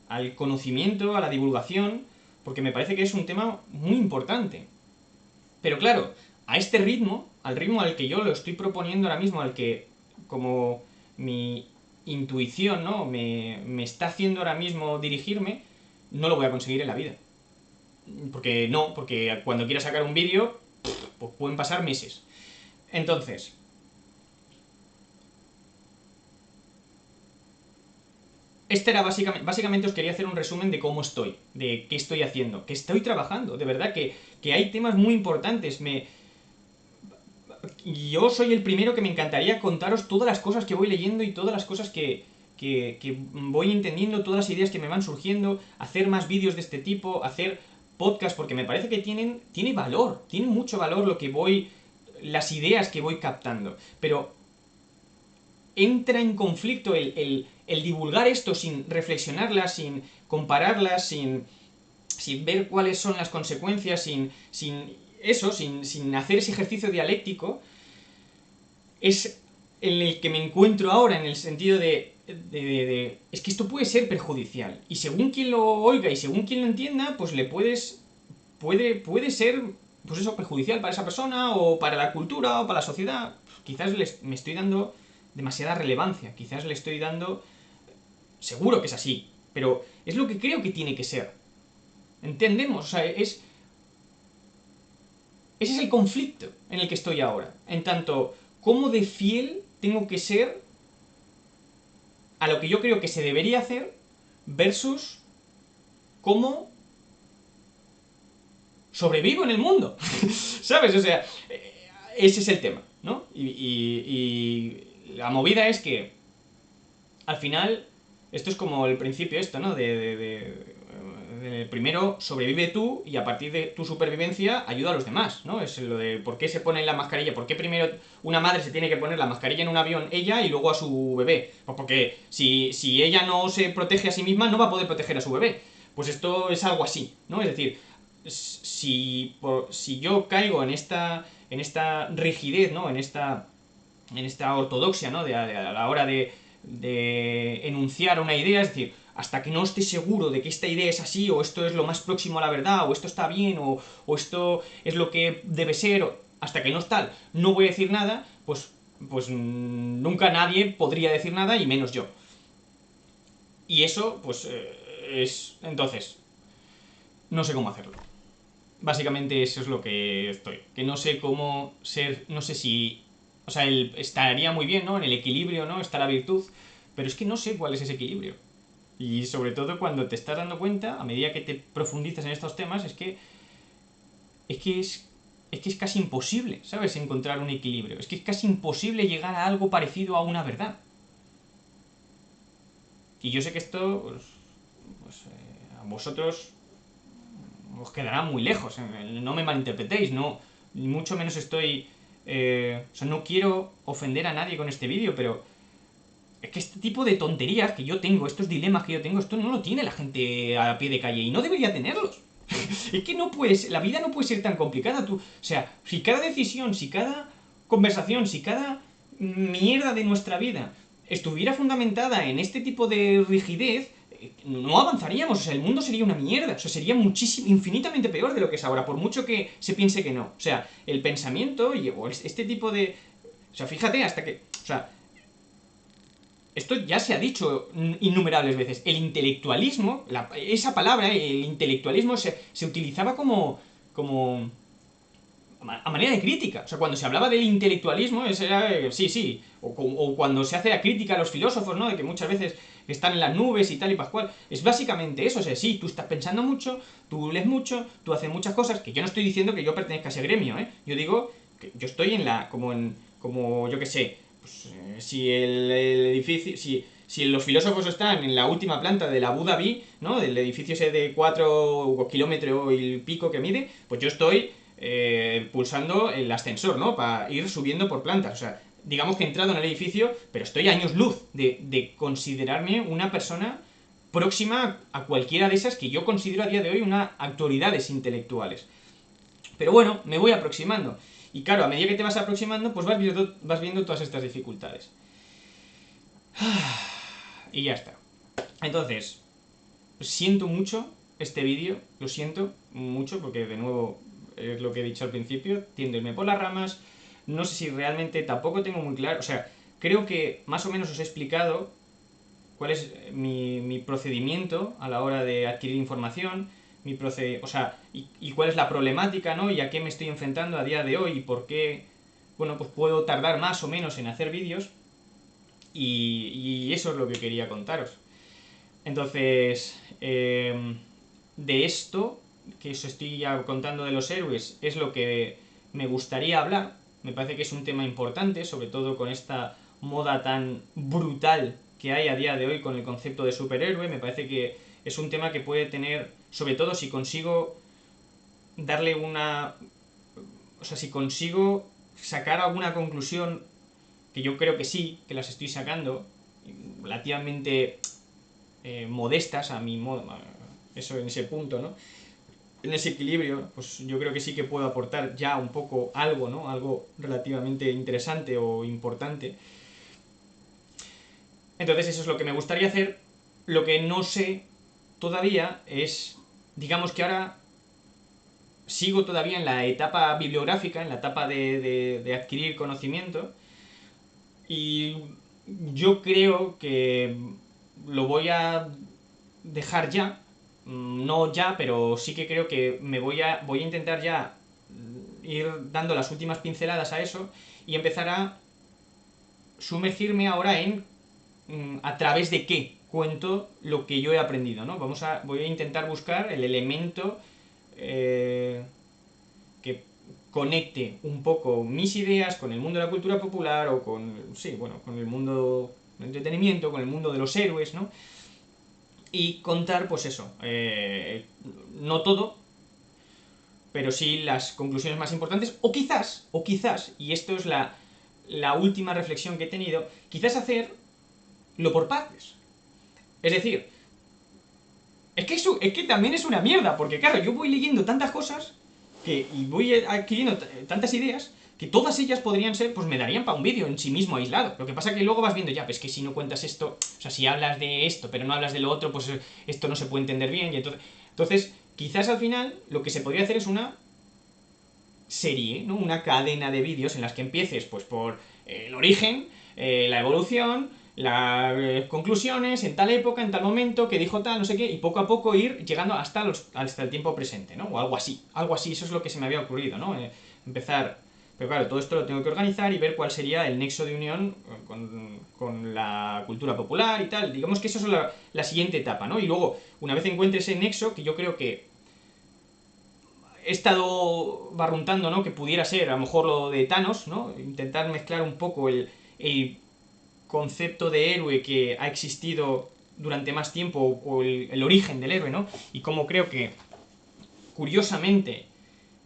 al conocimiento, a la divulgación, porque me parece que es un tema muy importante. Pero claro, a este ritmo, al ritmo al que yo lo estoy proponiendo ahora mismo, al que como mi intuición, ¿no? me está haciendo ahora mismo dirigirme, no lo voy a conseguir en la vida. Porque cuando quiera sacar un vídeo, pues pueden pasar meses. Entonces, este era básicamente os quería hacer un resumen de cómo estoy, de qué estoy haciendo, que estoy trabajando, de verdad que hay temas muy importantes. Yo soy el primero que me encantaría contaros todas las cosas que voy leyendo y todas las cosas que voy entendiendo, todas las ideas que me van surgiendo, hacer más vídeos de este tipo, hacer podcast, porque me parece que tiene valor, tiene mucho valor las ideas que voy captando. Pero entra en conflicto el divulgar esto sin reflexionarlas, sin compararlas, sin ver cuáles son las consecuencias, sin hacer ese ejercicio dialéctico, es en el que me encuentro ahora, en el sentido es que esto puede ser perjudicial. Y según quien lo oiga y según quien lo entienda, pues puede ser, pues eso, perjudicial para esa persona, o para la cultura, o para la sociedad. Quizás me estoy dando demasiada relevancia, quizás le estoy dando... Seguro que es así, pero es lo que creo que tiene que ser. ¿Entendemos? O sea, ese es el conflicto en el que estoy ahora. En tanto, cómo de fiel tengo que ser a lo que yo creo que se debería hacer versus cómo sobrevivo en el mundo. ¿Sabes? O sea, ese es el tema, ¿no? Y la movida es que al final esto es como el principio ¿no? Primero sobrevive tú y a partir de tu supervivencia ayuda a los demás, ¿no? Es lo de por qué se pone la mascarilla, por qué primero una madre se tiene que poner la mascarilla en un avión ella y luego a su bebé. Pues porque si ella no se protege a sí misma no va a poder proteger a su bebé. Pues esto es algo así, ¿no? Es decir, si yo caigo en esta rigidez, ¿no? En esta ortodoxia, ¿no? A la hora de enunciar una idea, es decir, hasta que no esté seguro de que esta idea es así, o esto es lo más próximo a la verdad, o esto está bien, o esto es lo que debe ser, hasta que no es tal, no voy a decir nada, pues nunca nadie podría decir nada, y menos yo. Y eso, pues, es... Entonces, no sé cómo hacerlo. Básicamente eso es lo que estoy. Que no sé cómo ser... No sé si... O sea, estaría muy bien, ¿no? En el equilibrio, ¿no? Está la virtud. Pero es que no sé cuál es ese equilibrio. Y sobre todo cuando te estás dando cuenta, a medida que te profundizas en estos temas, es que es casi imposible, ¿sabes? Encontrar un equilibrio. Es que es casi imposible llegar a algo parecido a una verdad. Y yo sé que esto, a vosotros os quedará muy lejos. No me malinterpretéis, no, ni mucho menos estoy... o sea, no quiero ofender a nadie con este vídeo, pero es que este tipo de tonterías que yo tengo, estos dilemas que yo tengo, esto no lo tiene la gente a pie de calle y no debería tenerlos. Es que no puedes, la vida no puede ser tan complicada. O sea, si cada decisión, si cada conversación, si cada mierda de nuestra vida estuviera fundamentada en este tipo de rigidez, no avanzaríamos, o sea, el mundo sería una mierda, o sea, sería muchísimo, infinitamente peor de lo que es ahora, por mucho que se piense que no. O sea, el pensamiento o este tipo de... O sea, fíjate hasta que... O sea, esto ya se ha dicho innumerables veces. El intelectualismo, esa palabra, el intelectualismo, se utilizaba como a manera de crítica. O sea, cuando se hablaba del intelectualismo, ese era, sí, sí. O cuando se hace la crítica a los filósofos, ¿no? De que muchas veces están en las nubes y tal y pascual. Es básicamente eso. O sea, sí, tú estás pensando mucho, tú lees mucho, tú haces muchas cosas. Que yo no estoy diciendo que yo pertenezca a ese gremio, ¿eh? Yo digo que yo estoy en la... Como yo qué sé. Pues, si el edificio... Si los filósofos están en la última planta de la Abu Dhabi, ¿no? Del edificio ese de 4 kilómetros y pico que mide, pues yo estoy pulsando el ascensor, ¿no? Para ir subiendo por plantas. O sea, digamos que he entrado en el edificio, pero estoy a años luz de considerarme una persona próxima a cualquiera de esas que yo considero a día de hoy una autoridades intelectuales. Pero bueno, me voy aproximando. Y claro, a medida que te vas aproximando, pues vas viendo todas estas dificultades. Y ya está. Entonces, siento mucho este vídeo, lo siento mucho, porque de nuevo es lo que he dicho al principio, tiendo a irme por las ramas, no sé si realmente tampoco tengo muy claro, o sea, creo que más o menos os he explicado cuál es mi procedimiento a la hora de adquirir información, o sea, y cuál es la problemática, ¿no? Y a qué me estoy enfrentando a día de hoy y por qué, bueno, pues puedo tardar más o menos en hacer vídeos, y eso es lo que quería contaros. Entonces, de esto que os estoy ya contando de los héroes es lo que me gustaría hablar. Me parece que es un tema importante, sobre todo con esta moda tan brutal que hay a día de hoy con el concepto de superhéroe. Me parece que es un tema que puede tener, sobre todo si consigo darle una... O sea, si consigo sacar alguna conclusión, que yo creo que sí, que las estoy sacando, relativamente modestas a mi modo, eso en ese punto, ¿no? En ese equilibrio, pues yo creo que sí que puedo aportar ya un poco algo, ¿no? Algo relativamente interesante o importante. Entonces eso es lo que me gustaría hacer. Lo que no sé todavía es, digamos que ahora sigo todavía en la etapa bibliográfica, en la etapa de adquirir conocimiento, y yo creo que lo voy a dejar ya, no ya, pero sí que creo que voy a intentar ya ir dando las últimas pinceladas a eso y empezar a sumergirme ahora en a través de qué cuento lo que yo he aprendido, ¿no? Voy a intentar buscar el elemento que conecte un poco mis ideas con el mundo de la cultura popular o con el mundo del entretenimiento, con el mundo de los héroes, ¿no? Y contar, pues eso, no todo, pero sí las conclusiones más importantes, o quizás, y esto es la última reflexión que he tenido, quizás hacerlo por partes. Es decir, es que también es una mierda, porque claro, yo voy leyendo tantas cosas y voy adquiriendo tantas ideas que todas ellas podrían ser, pues me darían para un vídeo en sí mismo aislado. Lo que pasa que luego vas viendo ya, pues que si no cuentas esto, o sea, si hablas de esto pero no hablas de lo otro, pues esto no se puede entender bien. Y entonces quizás al final lo que se podría hacer es una serie, ¿no? Una cadena de vídeos en las que empieces pues por el origen, la evolución, las conclusiones, en tal época, en tal momento, que dijo tal, no sé qué, y poco a poco ir llegando hasta el tiempo presente, ¿no? O algo así, eso es lo que se me había ocurrido, ¿no? Empezar, pero claro, todo esto lo tengo que organizar y ver cuál sería el nexo de unión con la cultura popular y tal, digamos que eso es la siguiente etapa, ¿no? Y luego, una vez encuentre ese nexo, que yo creo que he estado barruntando, ¿no? Que pudiera ser a lo mejor lo de Thanos, ¿no? Intentar mezclar un poco el concepto de héroe que ha existido durante más tiempo, o el origen del héroe, ¿no? Y cómo creo que, curiosamente,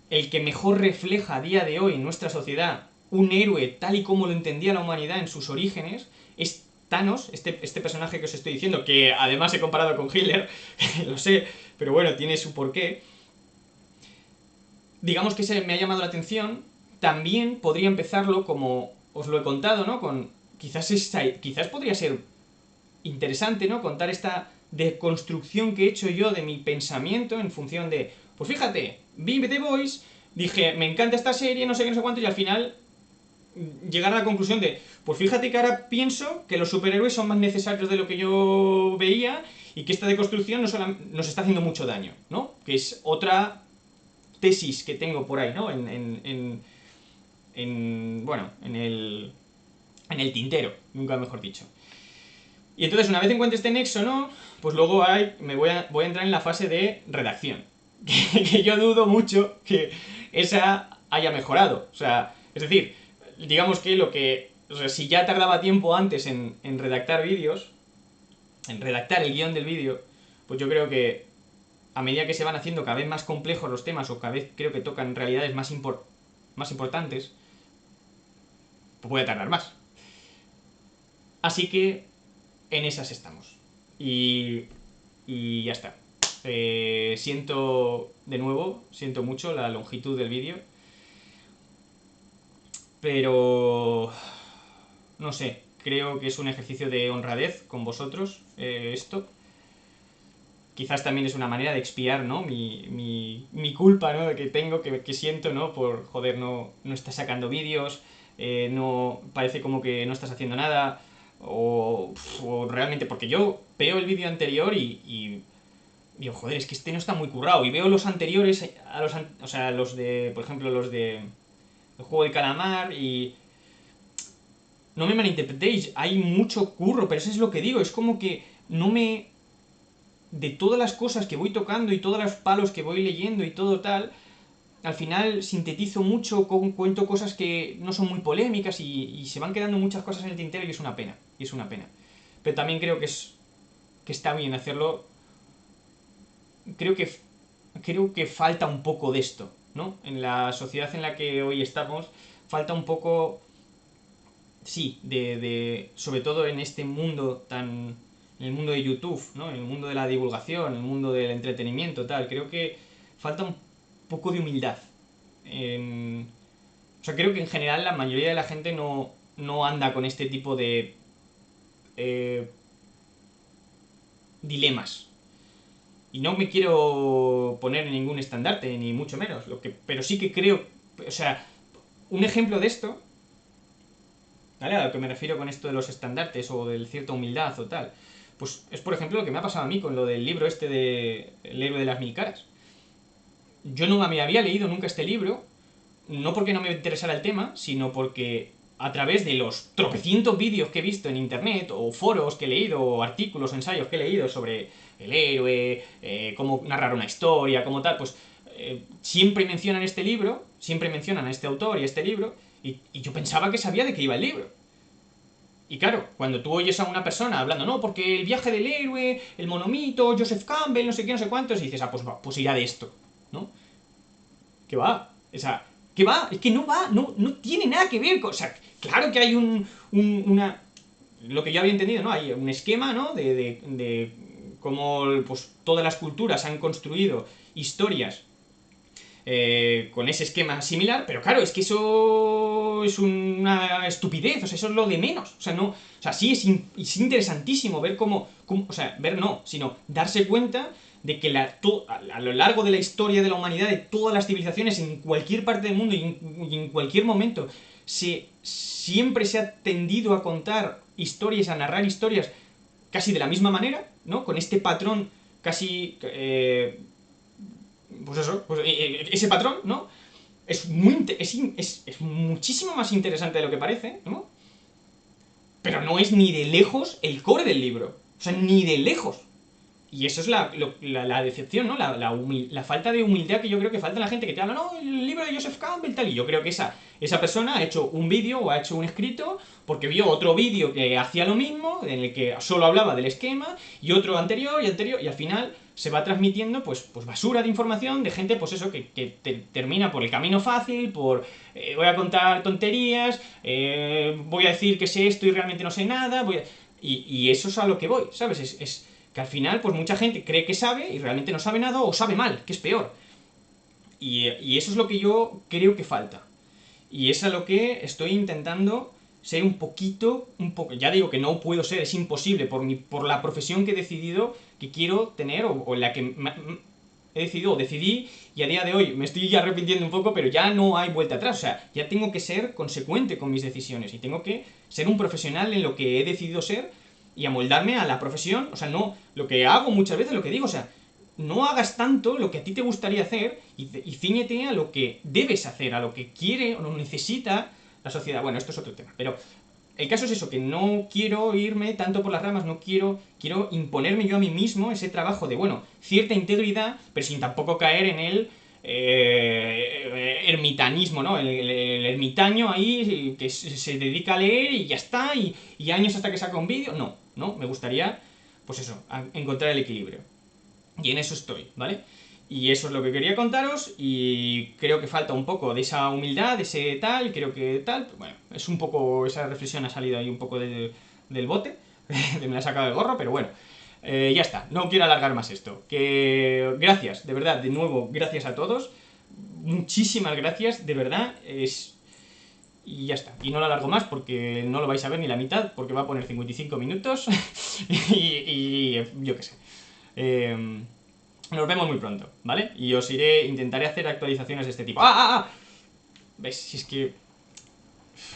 el que mejor refleja a día de hoy en nuestra sociedad un héroe tal y como lo entendía la humanidad en sus orígenes es Thanos, este personaje que os estoy diciendo, que además he comparado con Hitler, lo sé, pero bueno, tiene su porqué. Digamos que me ha llamado la atención. También podría empezarlo como os lo he contado, ¿no? Quizás podría ser interesante, ¿no? Contar esta de construcción que he hecho yo de mi pensamiento en función de, pues fíjate, vi The Boys, dije, me encanta esta serie, no sé qué, no sé cuánto, y al final llegar a la conclusión de, pues fíjate que ahora pienso que los superhéroes son más necesarios de lo que yo veía y que esta deconstrucción nos está haciendo mucho daño, ¿no? Que es otra tesis que tengo por ahí, ¿no? Bueno, en el tintero, nunca mejor dicho. Y entonces, una vez encuentre este nexo, ¿no? Pues luego voy a entrar en la fase de redacción. Que yo dudo mucho que esa haya mejorado. O sea, es decir, digamos que o sea, si ya tardaba tiempo antes en redactar vídeos, en redactar el guión del vídeo, pues yo creo que a medida que se van haciendo cada vez más complejos los temas, o cada vez creo que tocan realidades más importantes, pues puede tardar más. Así que en esas estamos. Y ya está. Siento mucho la longitud del vídeo. Pero no sé, creo que es un ejercicio de honradez con vosotros, esto. Quizás también es una manera de expiar, ¿no? Mi culpa, ¿no? Que tengo, que siento, ¿no? Por, joder, no estás sacando vídeos, no parece como que no estás haciendo nada, o realmente, porque yo veo el vídeo anterior y digo, joder, es que este no está muy currado, y veo los anteriores, o sea, los de, por ejemplo, los de el juego del calamar, y no me malinterpretéis, hay mucho curro, pero eso es lo que digo, es como que no me... De todas las cosas que voy tocando y todos los palos que voy leyendo y todo tal, al final sintetizo mucho, cuento cosas que no son muy polémicas y se van quedando muchas cosas en el tintero y es una pena, Pero también creo que está bien hacerlo, creo que, creo que falta un poco de esto, ¿no? En la sociedad en la que hoy estamos, falta un poco sí, sobre todo en este mundo en el mundo de YouTube, ¿no? En el mundo de la divulgación, en el mundo del entretenimiento, tal, creo que falta un poco de humildad. O sea, creo que en general la mayoría de la gente no anda con este tipo de eh, dilemas. Y no me quiero poner en ningún estandarte, ni mucho menos, pero sí que creo, o sea, un ejemplo de esto, ¿vale? A lo que me refiero con esto de los estandartes o de cierta humildad o tal. Pues es, por ejemplo, lo que me ha pasado a mí con lo del libro este de El héroe de las mil caras. Yo no me había leído nunca este libro, no porque no me interesara el tema, sino porque a través de los tropecientos vídeos que he visto en internet, o foros que he leído, o artículos, ensayos que he leído sobre el héroe, cómo narrar una historia, cómo tal, pues siempre mencionan este libro, siempre mencionan a este autor y a este libro, y yo pensaba que sabía de qué iba el libro. Y claro, cuando tú oyes a una persona hablando, no, porque el viaje del héroe, el monomito, Joseph Campbell, no sé qué, no sé cuántos, y dices, ah, pues irá de esto, ¿no? ¿Qué va? O sea, ¿qué va? Es que no va, no tiene nada que ver con... O sea, claro que hay una... Lo que yo había entendido, ¿no? Hay un esquema, ¿no? De cómo pues, todas las culturas han construido historias con ese esquema similar, pero claro, es que eso es una estupidez, o sea, eso es lo de menos, o sea, no, o sea, sí es interesantísimo ver o sea, ver no, sino darse cuenta de que a lo largo de la historia de la humanidad, de todas las civilizaciones, en cualquier parte del mundo y en cualquier momento, siempre se ha tendido a contar historias, a narrar historias casi de la misma manera, ¿no? Con este patrón casi pues eso, pues ese patrón, ¿no? Es muchísimo más interesante de lo que parece, ¿no? Pero no es ni de lejos el core del libro. O sea, ni de lejos. Y eso es la decepción, ¿no? La falta de humildad que yo creo que falta en la gente que te habla, no, el libro de Joseph Campbell, tal. Y yo creo que esa persona ha hecho un vídeo o ha hecho un escrito porque vio otro vídeo que hacía lo mismo, en el que solo hablaba del esquema, y otro anterior, y al final se va transmitiendo pues basura de información de gente, pues eso, que termina por el camino fácil, voy a contar tonterías, voy a decir que sé esto y realmente no sé nada, y eso es a lo que voy, ¿sabes? Es que al final, pues mucha gente cree que sabe y realmente no sabe nada o sabe mal, que es peor. Y eso es lo que yo creo que falta. Y es a lo que estoy intentando ser un poco, ya digo que no puedo ser, es imposible, por la profesión que he decidido que quiero tener, o en la que he decidido, o decidí, y a día de hoy me estoy ya arrepintiendo un poco, pero ya no hay vuelta atrás, o sea, ya tengo que ser consecuente con mis decisiones, y tengo que ser un profesional en lo que he decidido ser, y amoldarme a la profesión, o sea, no, lo que hago muchas veces, lo que digo, o sea, no hagas tanto lo que a ti te gustaría hacer y cíñete a lo que debes hacer, a lo que quiere o no necesita la sociedad. Bueno, esto es otro tema, pero el caso es eso, que no quiero irme tanto por las ramas, no quiero imponerme yo a mí mismo ese trabajo de, bueno, cierta integridad, pero sin tampoco caer en el ermitanismo, ¿no? El ermitaño ahí que se dedica a leer y ya está, y años hasta que saca un vídeo. No, me gustaría, pues eso, encontrar el equilibrio. Y en eso estoy, ¿vale? Y eso es lo que quería contaros, y creo que falta un poco de esa humildad, de ese tal, creo que tal, bueno, es un poco, esa reflexión ha salido ahí un poco del bote, me la he sacado del gorro, pero bueno, ya está, no quiero alargar más esto. Que gracias, de verdad, de nuevo, gracias a todos, muchísimas gracias, de verdad, y ya está. Y no lo alargo más porque no lo vais a ver ni la mitad, porque va a poner 55 minutos y yo qué sé. Nos vemos muy pronto, ¿vale? Y os intentaré hacer actualizaciones de este tipo. ¡Ah! ¿Ves? Si es que...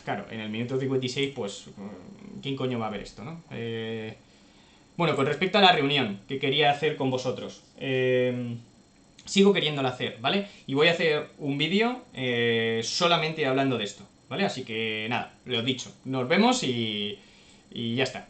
Claro, en el minuto 56, pues... ¿Quién coño va a ver esto, no? Bueno, con respecto a la reunión que quería hacer con vosotros. Sigo queriéndola hacer, ¿vale? Y voy a hacer un vídeo solamente hablando de esto, ¿vale? Así que nada, lo dicho. Nos vemos y ya está.